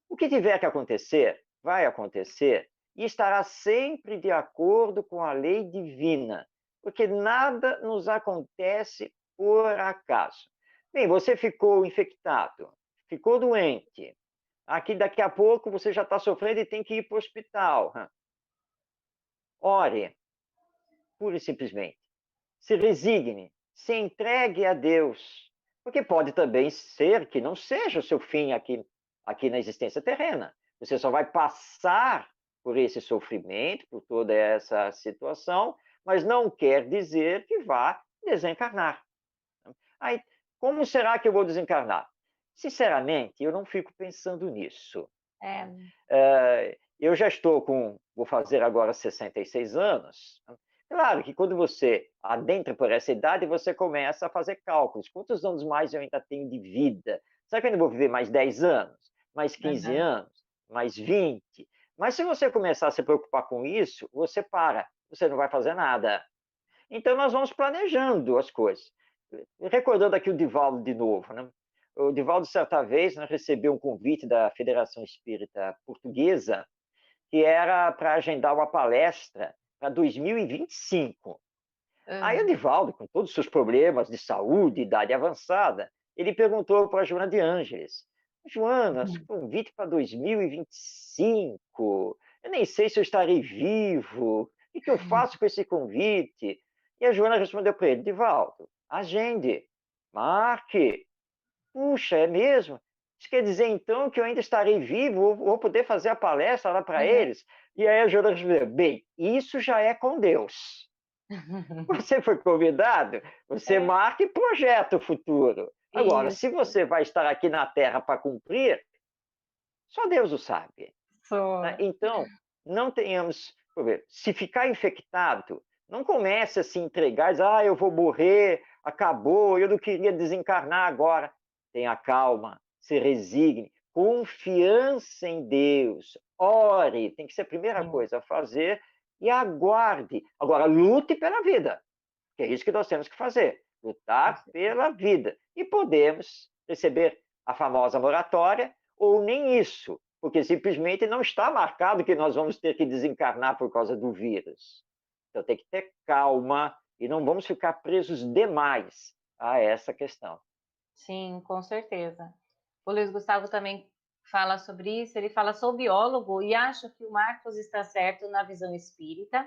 O que tiver que acontecer, vai acontecer e estará sempre de acordo com a lei divina, porque nada nos acontece por acaso. Bem, você ficou infectado, ficou doente. Aqui daqui a pouco você já está sofrendo e tem que ir para o hospital. Ore, pura e simplesmente. Se resigne, se entregue a Deus. Porque pode também ser que não seja o seu fim aqui na existência terrena. Você só vai passar por esse sofrimento, por toda essa situação, mas não quer dizer que vá desencarnar. Aí, como será que eu vou desencarnar? Sinceramente, eu não fico pensando nisso. É, Eu já estou vou fazer agora 66 anos. Claro que quando você adentra por essa idade, você começa a fazer cálculos. Quantos anos mais eu ainda tenho de vida? Será que eu ainda vou viver mais 10 anos? Mais 15 aham, anos? Mais 20? Mas se você começar a se preocupar com isso, você para, você não vai fazer nada. Então nós vamos planejando as coisas. Recordando aqui o Divaldo de novo, né? O Divaldo, certa vez, né, recebeu um convite da Federação Espírita Portuguesa, que era para agendar uma palestra para 2025. Aí o aham, Divaldo, com todos os seus problemas de saúde, idade avançada, ele perguntou para a Joana de Ângeles: Joana, esse uhum, convite para 2025, eu nem sei se eu estarei vivo, o que eu faço com esse convite? E a Joana respondeu para ele: Divaldo, agende, marque. Puxa, é mesmo? Isso quer dizer então que eu ainda estarei vivo, vou poder fazer a palestra lá para aham. eles? E aí a Joana respondeu: bem, isso já é com Deus. Você foi convidado, você É, marca e projeta o futuro. Agora, se isso. você vai estar aqui na Terra para cumprir, só Deus o sabe. Né? Sou. Então, não tenhamos. Se ficar infectado, não comece a se entregar e dizer, eu vou morrer, acabou, eu não queria desencarnar agora. Tenha calma, se resigne, confiança em Deus, ore, tem que ser a primeira Sim, coisa a fazer, e aguarde. Agora, lute pela vida, que é isso que nós temos que fazer, com lutar certeza. pela vida. E podemos receber a famosa moratória, ou nem isso, porque simplesmente não está marcado que nós vamos ter que desencarnar por causa do vírus. Então tem que ter calma e não vamos ficar presos demais a essa questão. Sim, com certeza. O Luiz Gustavo também fala sobre isso. Ele fala: sou biólogo e acho que o Marcos está certo na visão espírita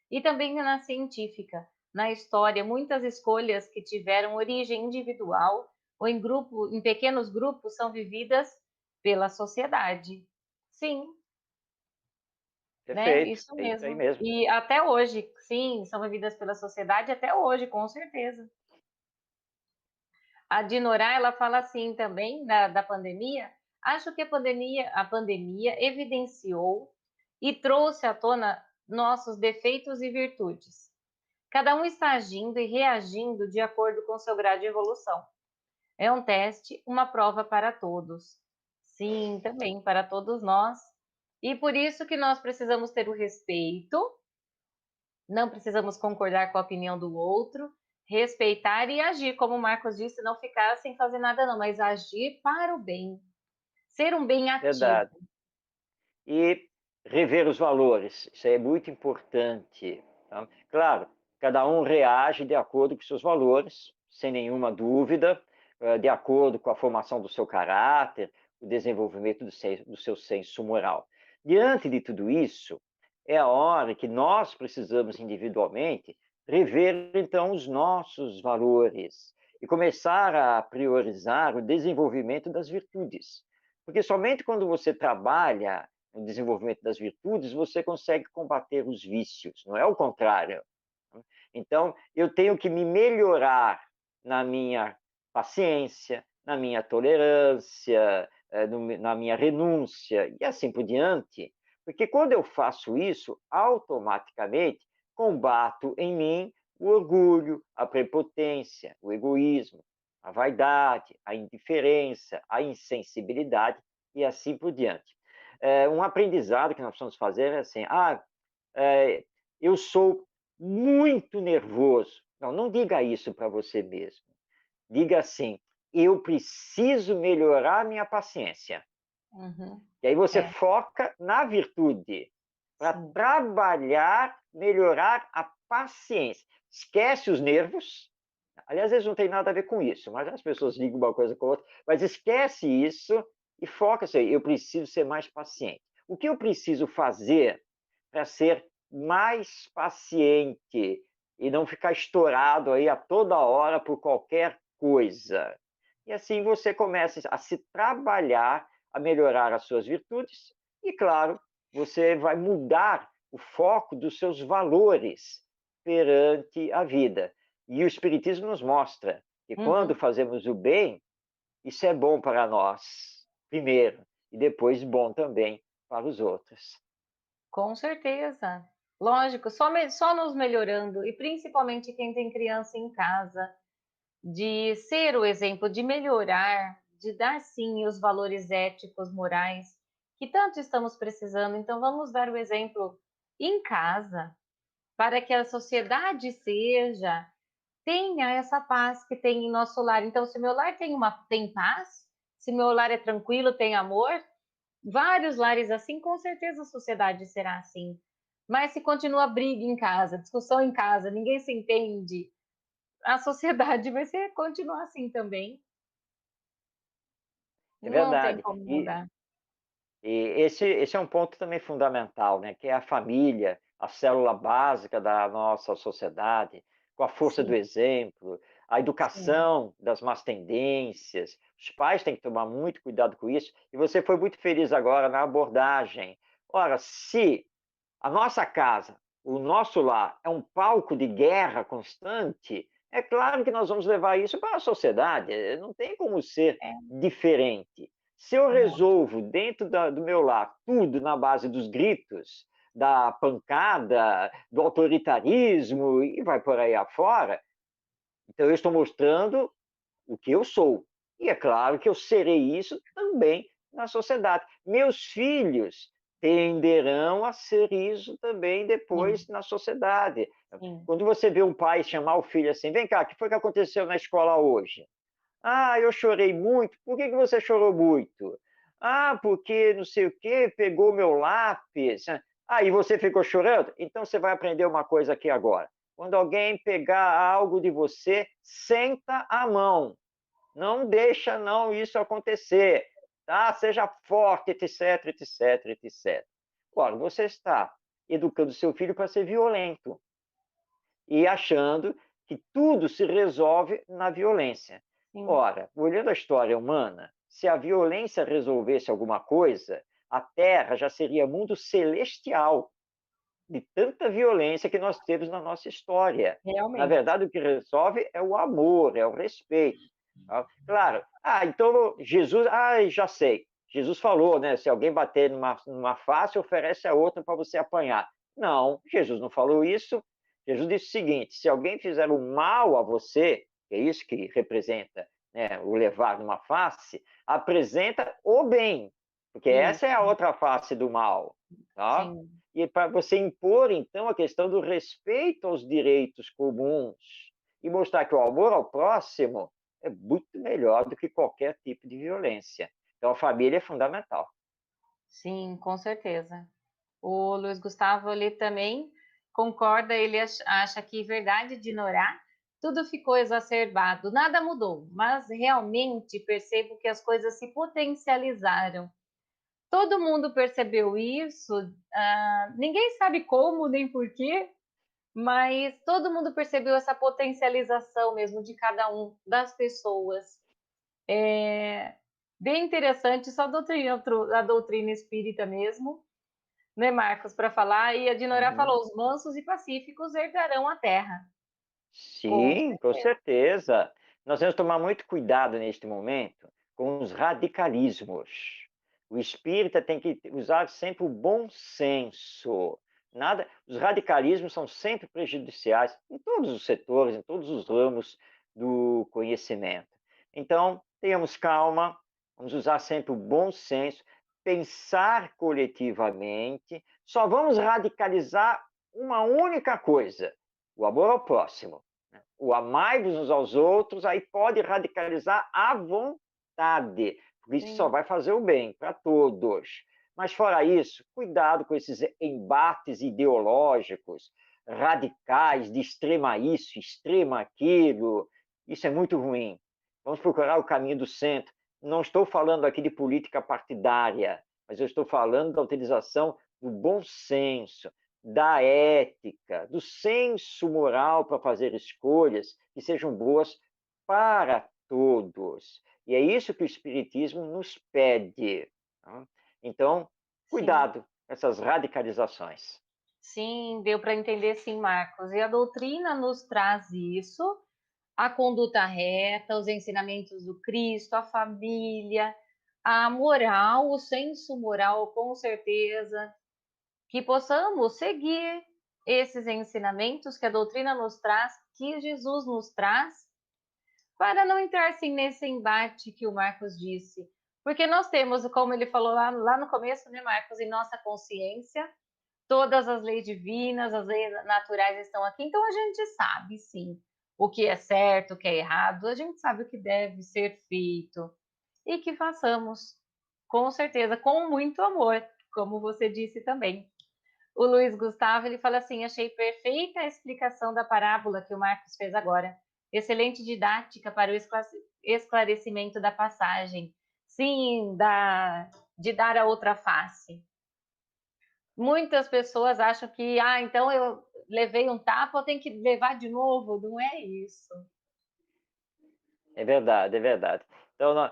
e também na científica. Na história, muitas escolhas que tiveram origem individual ou em grupo, em pequenos grupos, são vividas pela sociedade. Sim, né? Perfeito, Isso é isso aí mesmo. mesmo. E até hoje, sim, são vividas pela sociedade até hoje, com certeza. A Dinorá, ela fala assim também da pandemia. Acho que a pandemia evidenciou e trouxe à tona nossos defeitos e virtudes. Cada um está agindo e reagindo de acordo com seu grau de evolução. É um teste, uma prova para todos. Sim, também para todos nós. E por isso que nós precisamos ter o respeito, não precisamos concordar com a opinião do outro, respeitar e agir, como o Marcos disse, não ficar sem fazer nada não, mas agir para o bem, ser um bem ativo. Verdade. E rever os valores, isso é muito importante. Tá? Claro, cada um reage de acordo com seus valores, sem nenhuma dúvida, de acordo com a formação do seu caráter, o desenvolvimento do seu senso moral. Diante de tudo isso, é a hora que nós precisamos individualmente rever então os nossos valores e começar a priorizar o desenvolvimento das virtudes. Porque somente quando você trabalha no desenvolvimento das virtudes, você consegue combater os vícios, não é o contrário. Então, eu tenho que me melhorar na minha paciência, na minha tolerância, na minha renúncia e assim por diante, porque quando eu faço isso, automaticamente combato em mim o orgulho, a prepotência, o egoísmo, a vaidade, a indiferença, a insensibilidade e assim por diante. Um aprendizado que nós precisamos fazer é assim: é, eu sou muito nervoso. Não, não diga isso para você mesmo. Diga assim: eu preciso melhorar minha paciência. Uhum. E aí você É, foca na virtude, para sim. trabalhar, melhorar a paciência. Esquece os nervos. Aliás, eles não têm nada a ver com isso, mas as pessoas ligam uma coisa com a outra. Mas esquece isso e foca assim: eu preciso ser mais paciente. O que eu preciso fazer para ser mais paciente e não ficar estourado aí a toda hora por qualquer coisa? E assim você começa a se trabalhar, a melhorar as suas virtudes e, claro, você vai mudar o foco dos seus valores perante a vida. E o Espiritismo nos mostra que quando Uhum. fazemos o bem, isso é bom para nós, primeiro, e depois bom também para os outros. Com certeza. Lógico, só nos melhorando, e principalmente quem tem criança em casa, de ser o exemplo, de melhorar, de dar sim os valores éticos, morais, que tanto estamos precisando. Então, vamos dar o exemplo em casa, para que a sociedade tenha essa paz que tem em nosso lar. Então, se meu lar tem paz, se meu lar é tranquilo, tem amor, vários lares assim, com certeza a sociedade será assim. Mas se continua briga em casa, discussão em casa, ninguém se entende, a sociedade continuar assim também. É Não tem verdade. como E, mudar. e esse é um ponto também fundamental, né? Que é a família, a célula básica da nossa sociedade, com a força do Sim, exemplo, a sim. educação das más tendências. Os pais têm que tomar muito cuidado com isso. E você foi muito feliz agora na abordagem. Ora, se a nossa casa, o nosso lar, é um palco de guerra constante, é claro que nós vamos levar isso para a sociedade, não tem como ser É, diferente. Se eu lógico. resolvo dentro do meu lar tudo na base dos gritos, da pancada, do autoritarismo e vai por aí afora, então eu estou mostrando o que eu sou. E é claro que eu serei isso também na sociedade. Meus filhos tenderão a ser isso também depois Sim, na sociedade. sim. Quando você vê um pai chamar o filho assim, vem cá, o que foi que aconteceu na escola hoje? Ah, eu chorei muito. Por que você chorou muito? Ah, porque não sei o quê, pegou meu lápis. Ah, e você ficou chorando? Então você vai aprender uma coisa aqui agora. Quando alguém pegar algo de você, senta a mão. Não deixa não isso acontecer, tá? Seja forte, etc, etc, etc. Ora, você está educando seu filho para ser violento e achando que tudo se resolve na violência. Sim. Ora, olhando a história humana, se a violência resolvesse alguma coisa, a Terra já seria mundo celestial, de tanta violência que nós temos na nossa história. Na Realmente. verdade, o que resolve é o amor, é o respeito. Tá? Claro. Então Jesus, já sei. Jesus falou, né? Se alguém bater numa face, oferece a outra para você apanhar. Não, Jesus não falou isso. Jesus disse o seguinte: se alguém fizer o mal a você, que é isso que representa, né, o levar numa face, apresenta o bem, porque essa é a Isso. outra face do mal, tá? Sim. E para você impor, então, a questão do respeito aos direitos comuns e mostrar que o amor ao próximo é muito melhor do que qualquer tipo de violência. Então, a família é fundamental. Sim, com certeza. O Luiz Gustavo ali também concorda, ele acha que verdade de Norá, tudo ficou exacerbado, nada mudou, mas realmente percebo que as coisas se potencializaram. Todo mundo percebeu isso, ninguém sabe como nem porquê, mas todo mundo percebeu essa potencialização mesmo de cada um, das pessoas. É bem interessante, só a doutrina espírita mesmo, né, Marcos, para falar. E a Dinorá Uhum. falou: os mansos e pacíficos herdarão a terra. Com Sim, com certeza. certeza. Nós temos que tomar muito cuidado neste momento, com os radicalismos. O espírita tem que usar sempre o bom senso. Nada, os radicalismos são sempre prejudiciais em todos os setores, em todos os ramos do conhecimento. Então, tenhamos calma, vamos usar sempre o bom senso, pensar coletivamente, só vamos radicalizar uma única coisa: o amor ao próximo. O amai-vos uns aos outros, aí pode radicalizar à vontade, porque isso só Sim. vai fazer o bem para todos. Mas fora isso, cuidado com esses embates ideológicos, radicais, de extrema isso, extrema aquilo. Isso é muito ruim. Vamos procurar o caminho do centro. Não estou falando aqui de política partidária, mas eu estou falando da utilização do bom senso, da ética, do senso moral para fazer escolhas que sejam boas para todos. E é isso que o Espiritismo nos pede. Tá? Então, Sim. cuidado com essas radicalizações. Sim, deu para entender sim, Marcos. E a doutrina nos traz isso, a conduta reta, os ensinamentos do Cristo, a família, a moral, o senso moral, com certeza, que possamos seguir esses ensinamentos que a doutrina nos traz, que Jesus nos traz, para não entrar assim nesse embate que o Marcos disse. Porque nós temos, como ele falou lá no começo, né, Marcos, em nossa consciência, todas as leis divinas, as leis naturais estão aqui, então a gente sabe, sim, o que é certo, o que é errado, a gente sabe o que deve ser feito e que façamos, com certeza, com muito amor, como você disse também. O Luiz Gustavo, ele fala assim, achei perfeita a explicação da parábola que o Marcos fez agora. Excelente didática para o esclarecimento da passagem. Sim, de dar a outra face. Muitas pessoas acham que, então eu levei um tapa, eu tenho que levar de novo. Não é isso. É verdade, é verdade. Então,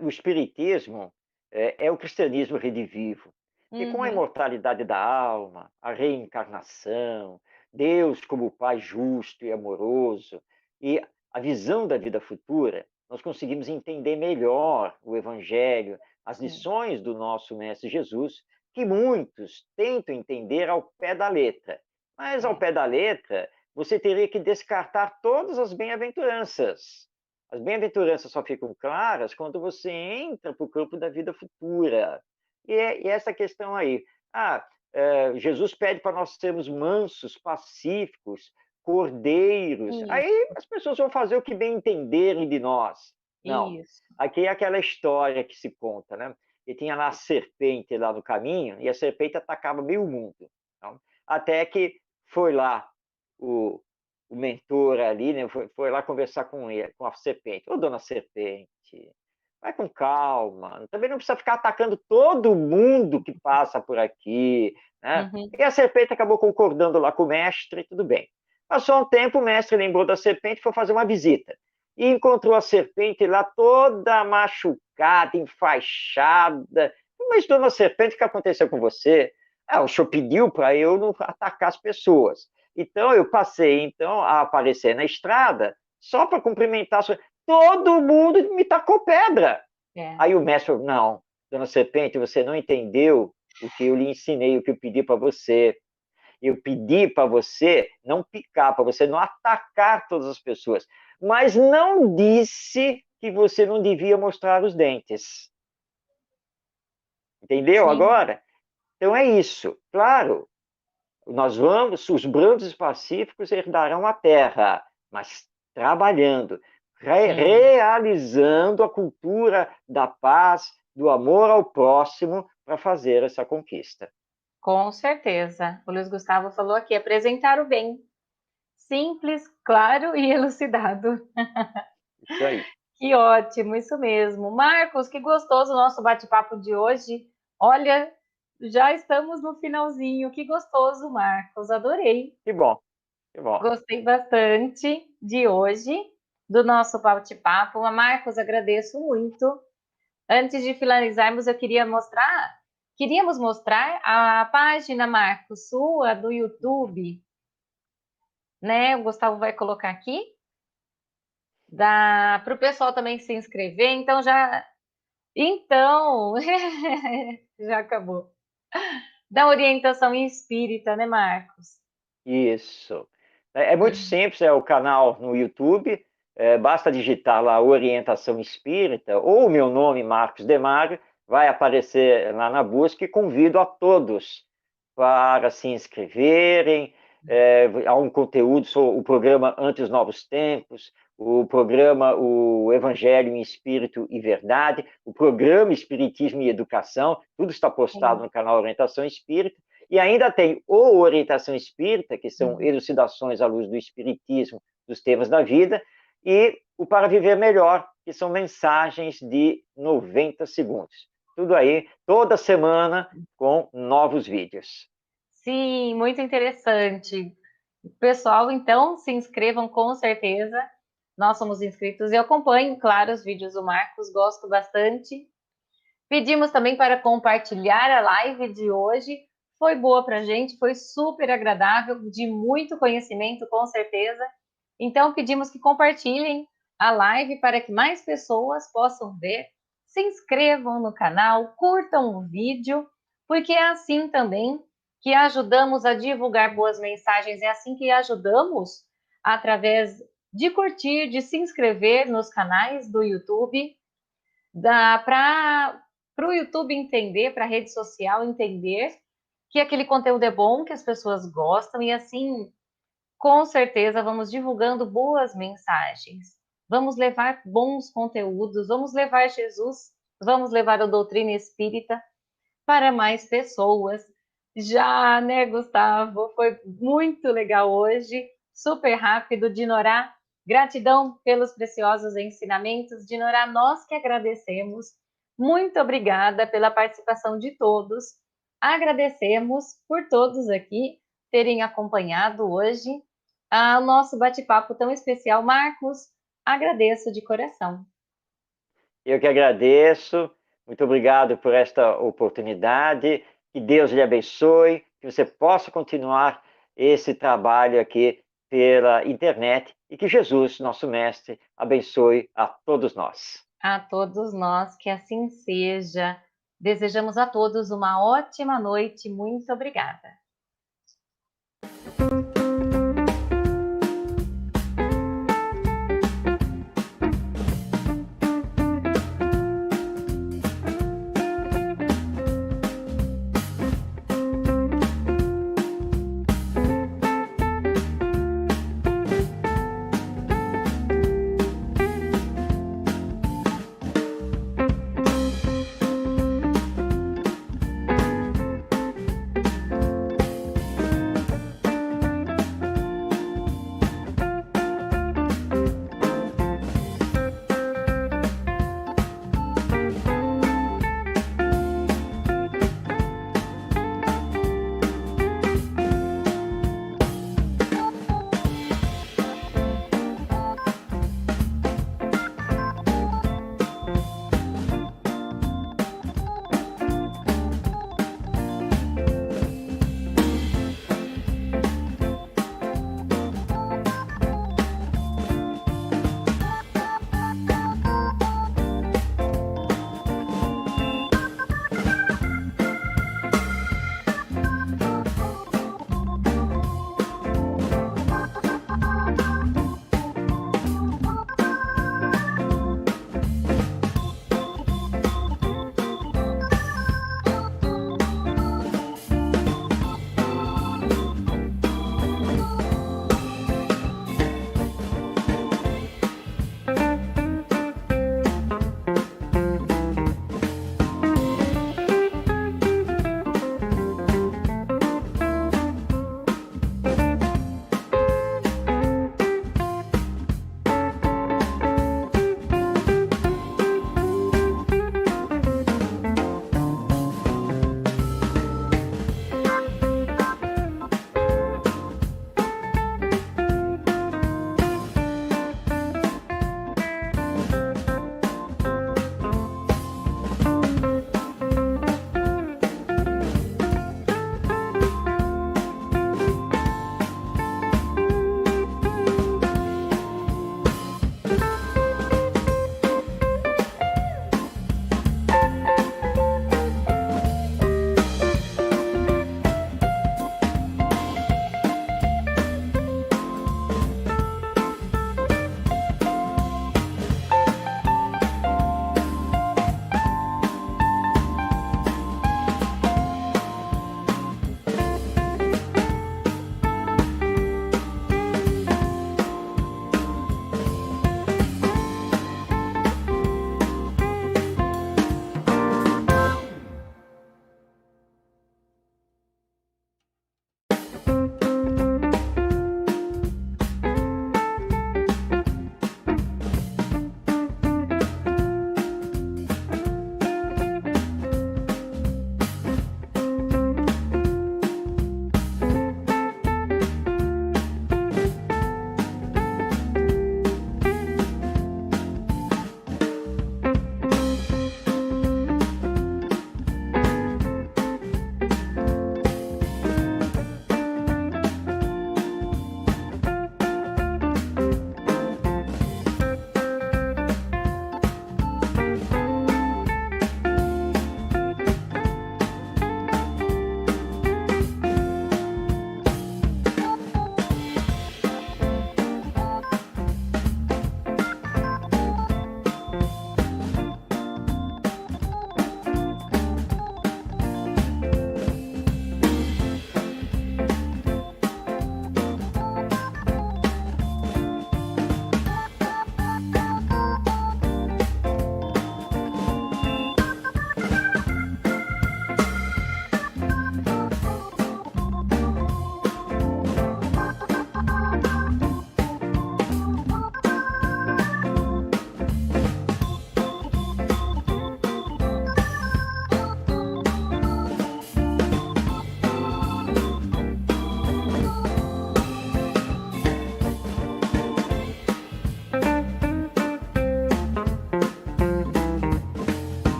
o Espiritismo é o cristianismo redivivo. E com a Uhum. imortalidade da alma, a reencarnação, Deus como Pai justo e amoroso, e a visão da vida futura, nós conseguimos entender melhor o Evangelho, as Sim. lições do nosso Mestre Jesus, que muitos tentam entender ao pé da letra. Mas ao É. pé da letra, você teria que descartar todas as bem-aventuranças. As bem-aventuranças só ficam claras quando você entra para o campo da vida futura. E essa questão aí. Jesus pede para nós sermos mansos, pacíficos, cordeiros. Aí Isso, as pessoas vão fazer o que bem entenderem de nós. Não. isso. Aqui é aquela história que se conta, né? E tinha lá a serpente lá no caminho, e a serpente atacava meio mundo. Então, até que foi lá o, o mentor ali, né, foi lá conversar com ele, com a serpente. Ô, dona serpente, vai com calma. Também não precisa ficar atacando todo mundo que passa por aqui, né? Uhum. E a serpente acabou concordando lá com o mestre, tudo bem. Passou um tempo, o mestre lembrou da serpente e foi fazer uma visita. E encontrou a serpente lá toda machucada, enfaixada. Mas, dona serpente, o que aconteceu com você? O senhor pediu para eu não atacar as pessoas. Então, eu passei então a aparecer na estrada só para cumprimentar. Todo mundo me tacou pedra. É. Aí o mestre falou: não, dona Serpente, você não entendeu o que eu lhe ensinei, o que eu pedi para você. Eu pedi para você não picar, para você não atacar todas as pessoas. Mas não disse que você não devia mostrar os dentes. Entendeu Sim, agora? Então é isso. Claro, nós vamos, os brandos pacíficos herdarão a terra, mas trabalhando, sim. realizando a cultura da paz, do amor ao próximo para fazer essa conquista. Com certeza. O Luiz Gustavo falou aqui, apresentar o bem. Simples, claro e elucidado. Isso aí. Que ótimo, isso mesmo. Marcos, que gostoso o nosso bate-papo de hoje. Olha, já estamos no finalzinho. Que gostoso, Marcos. Adorei. Que bom, que bom. Gostei bastante de hoje, do nosso bate-papo. Marcos, agradeço muito. Antes de finalizarmos, queríamos mostrar a página, Marcos, sua do YouTube, né? O Gustavo vai colocar aqui. Dá para o pessoal também se inscrever, então então, já acabou. Da orientação espírita, né, Marcos? Isso. É muito simples, é o canal no YouTube, basta digitar lá Orientação Espírita, ou o meu nome, Marcos Demário, vai aparecer lá na busca e convido a todos para se inscreverem. Há um conteúdo sobre o programa Ante os Novos Tempos, o programa O Evangelho em Espírito e Verdade, o programa Espiritismo e Educação, tudo está postado Sim. no canal Orientação Espírita. E ainda tem o Orientação Espírita, que são Hum. elucidações à luz do Espiritismo, dos temas da vida, e o Para Viver Melhor, que são mensagens de 90 segundos. Tudo aí, toda semana, com novos vídeos. Sim, muito interessante. Pessoal, então, se inscrevam com certeza. Nós somos inscritos e eu acompanho, claro, os vídeos do Marcos, gosto bastante. Pedimos também para compartilhar a live de hoje. Foi boa para a gente, foi super agradável, de muito conhecimento, com certeza. Então, pedimos que compartilhem a live para que mais pessoas possam ver. Se inscrevam no canal, curtam o vídeo, porque é assim também que ajudamos a divulgar boas mensagens, é assim que ajudamos através de curtir, de se inscrever nos canais do YouTube, dá para o YouTube entender, para a rede social entender que aquele conteúdo é bom, que as pessoas gostam e assim, com certeza, vamos divulgando boas mensagens. Vamos levar bons conteúdos, vamos levar Jesus, vamos levar a doutrina espírita para mais pessoas. Já, né, Gustavo? Foi muito legal hoje, super rápido. Dinorá, gratidão pelos preciosos ensinamentos. Dinorá, nós que agradecemos. Muito obrigada pela participação de todos. Agradecemos por todos aqui terem acompanhado hoje o nosso bate-papo tão especial. Marcos, agradeço de coração. Eu que agradeço, muito obrigado por esta oportunidade, que Deus lhe abençoe, que você possa continuar esse trabalho aqui pela internet e que Jesus, nosso Mestre, abençoe a todos nós. A todos nós, que assim seja. Desejamos a todos uma ótima noite. Muito obrigada.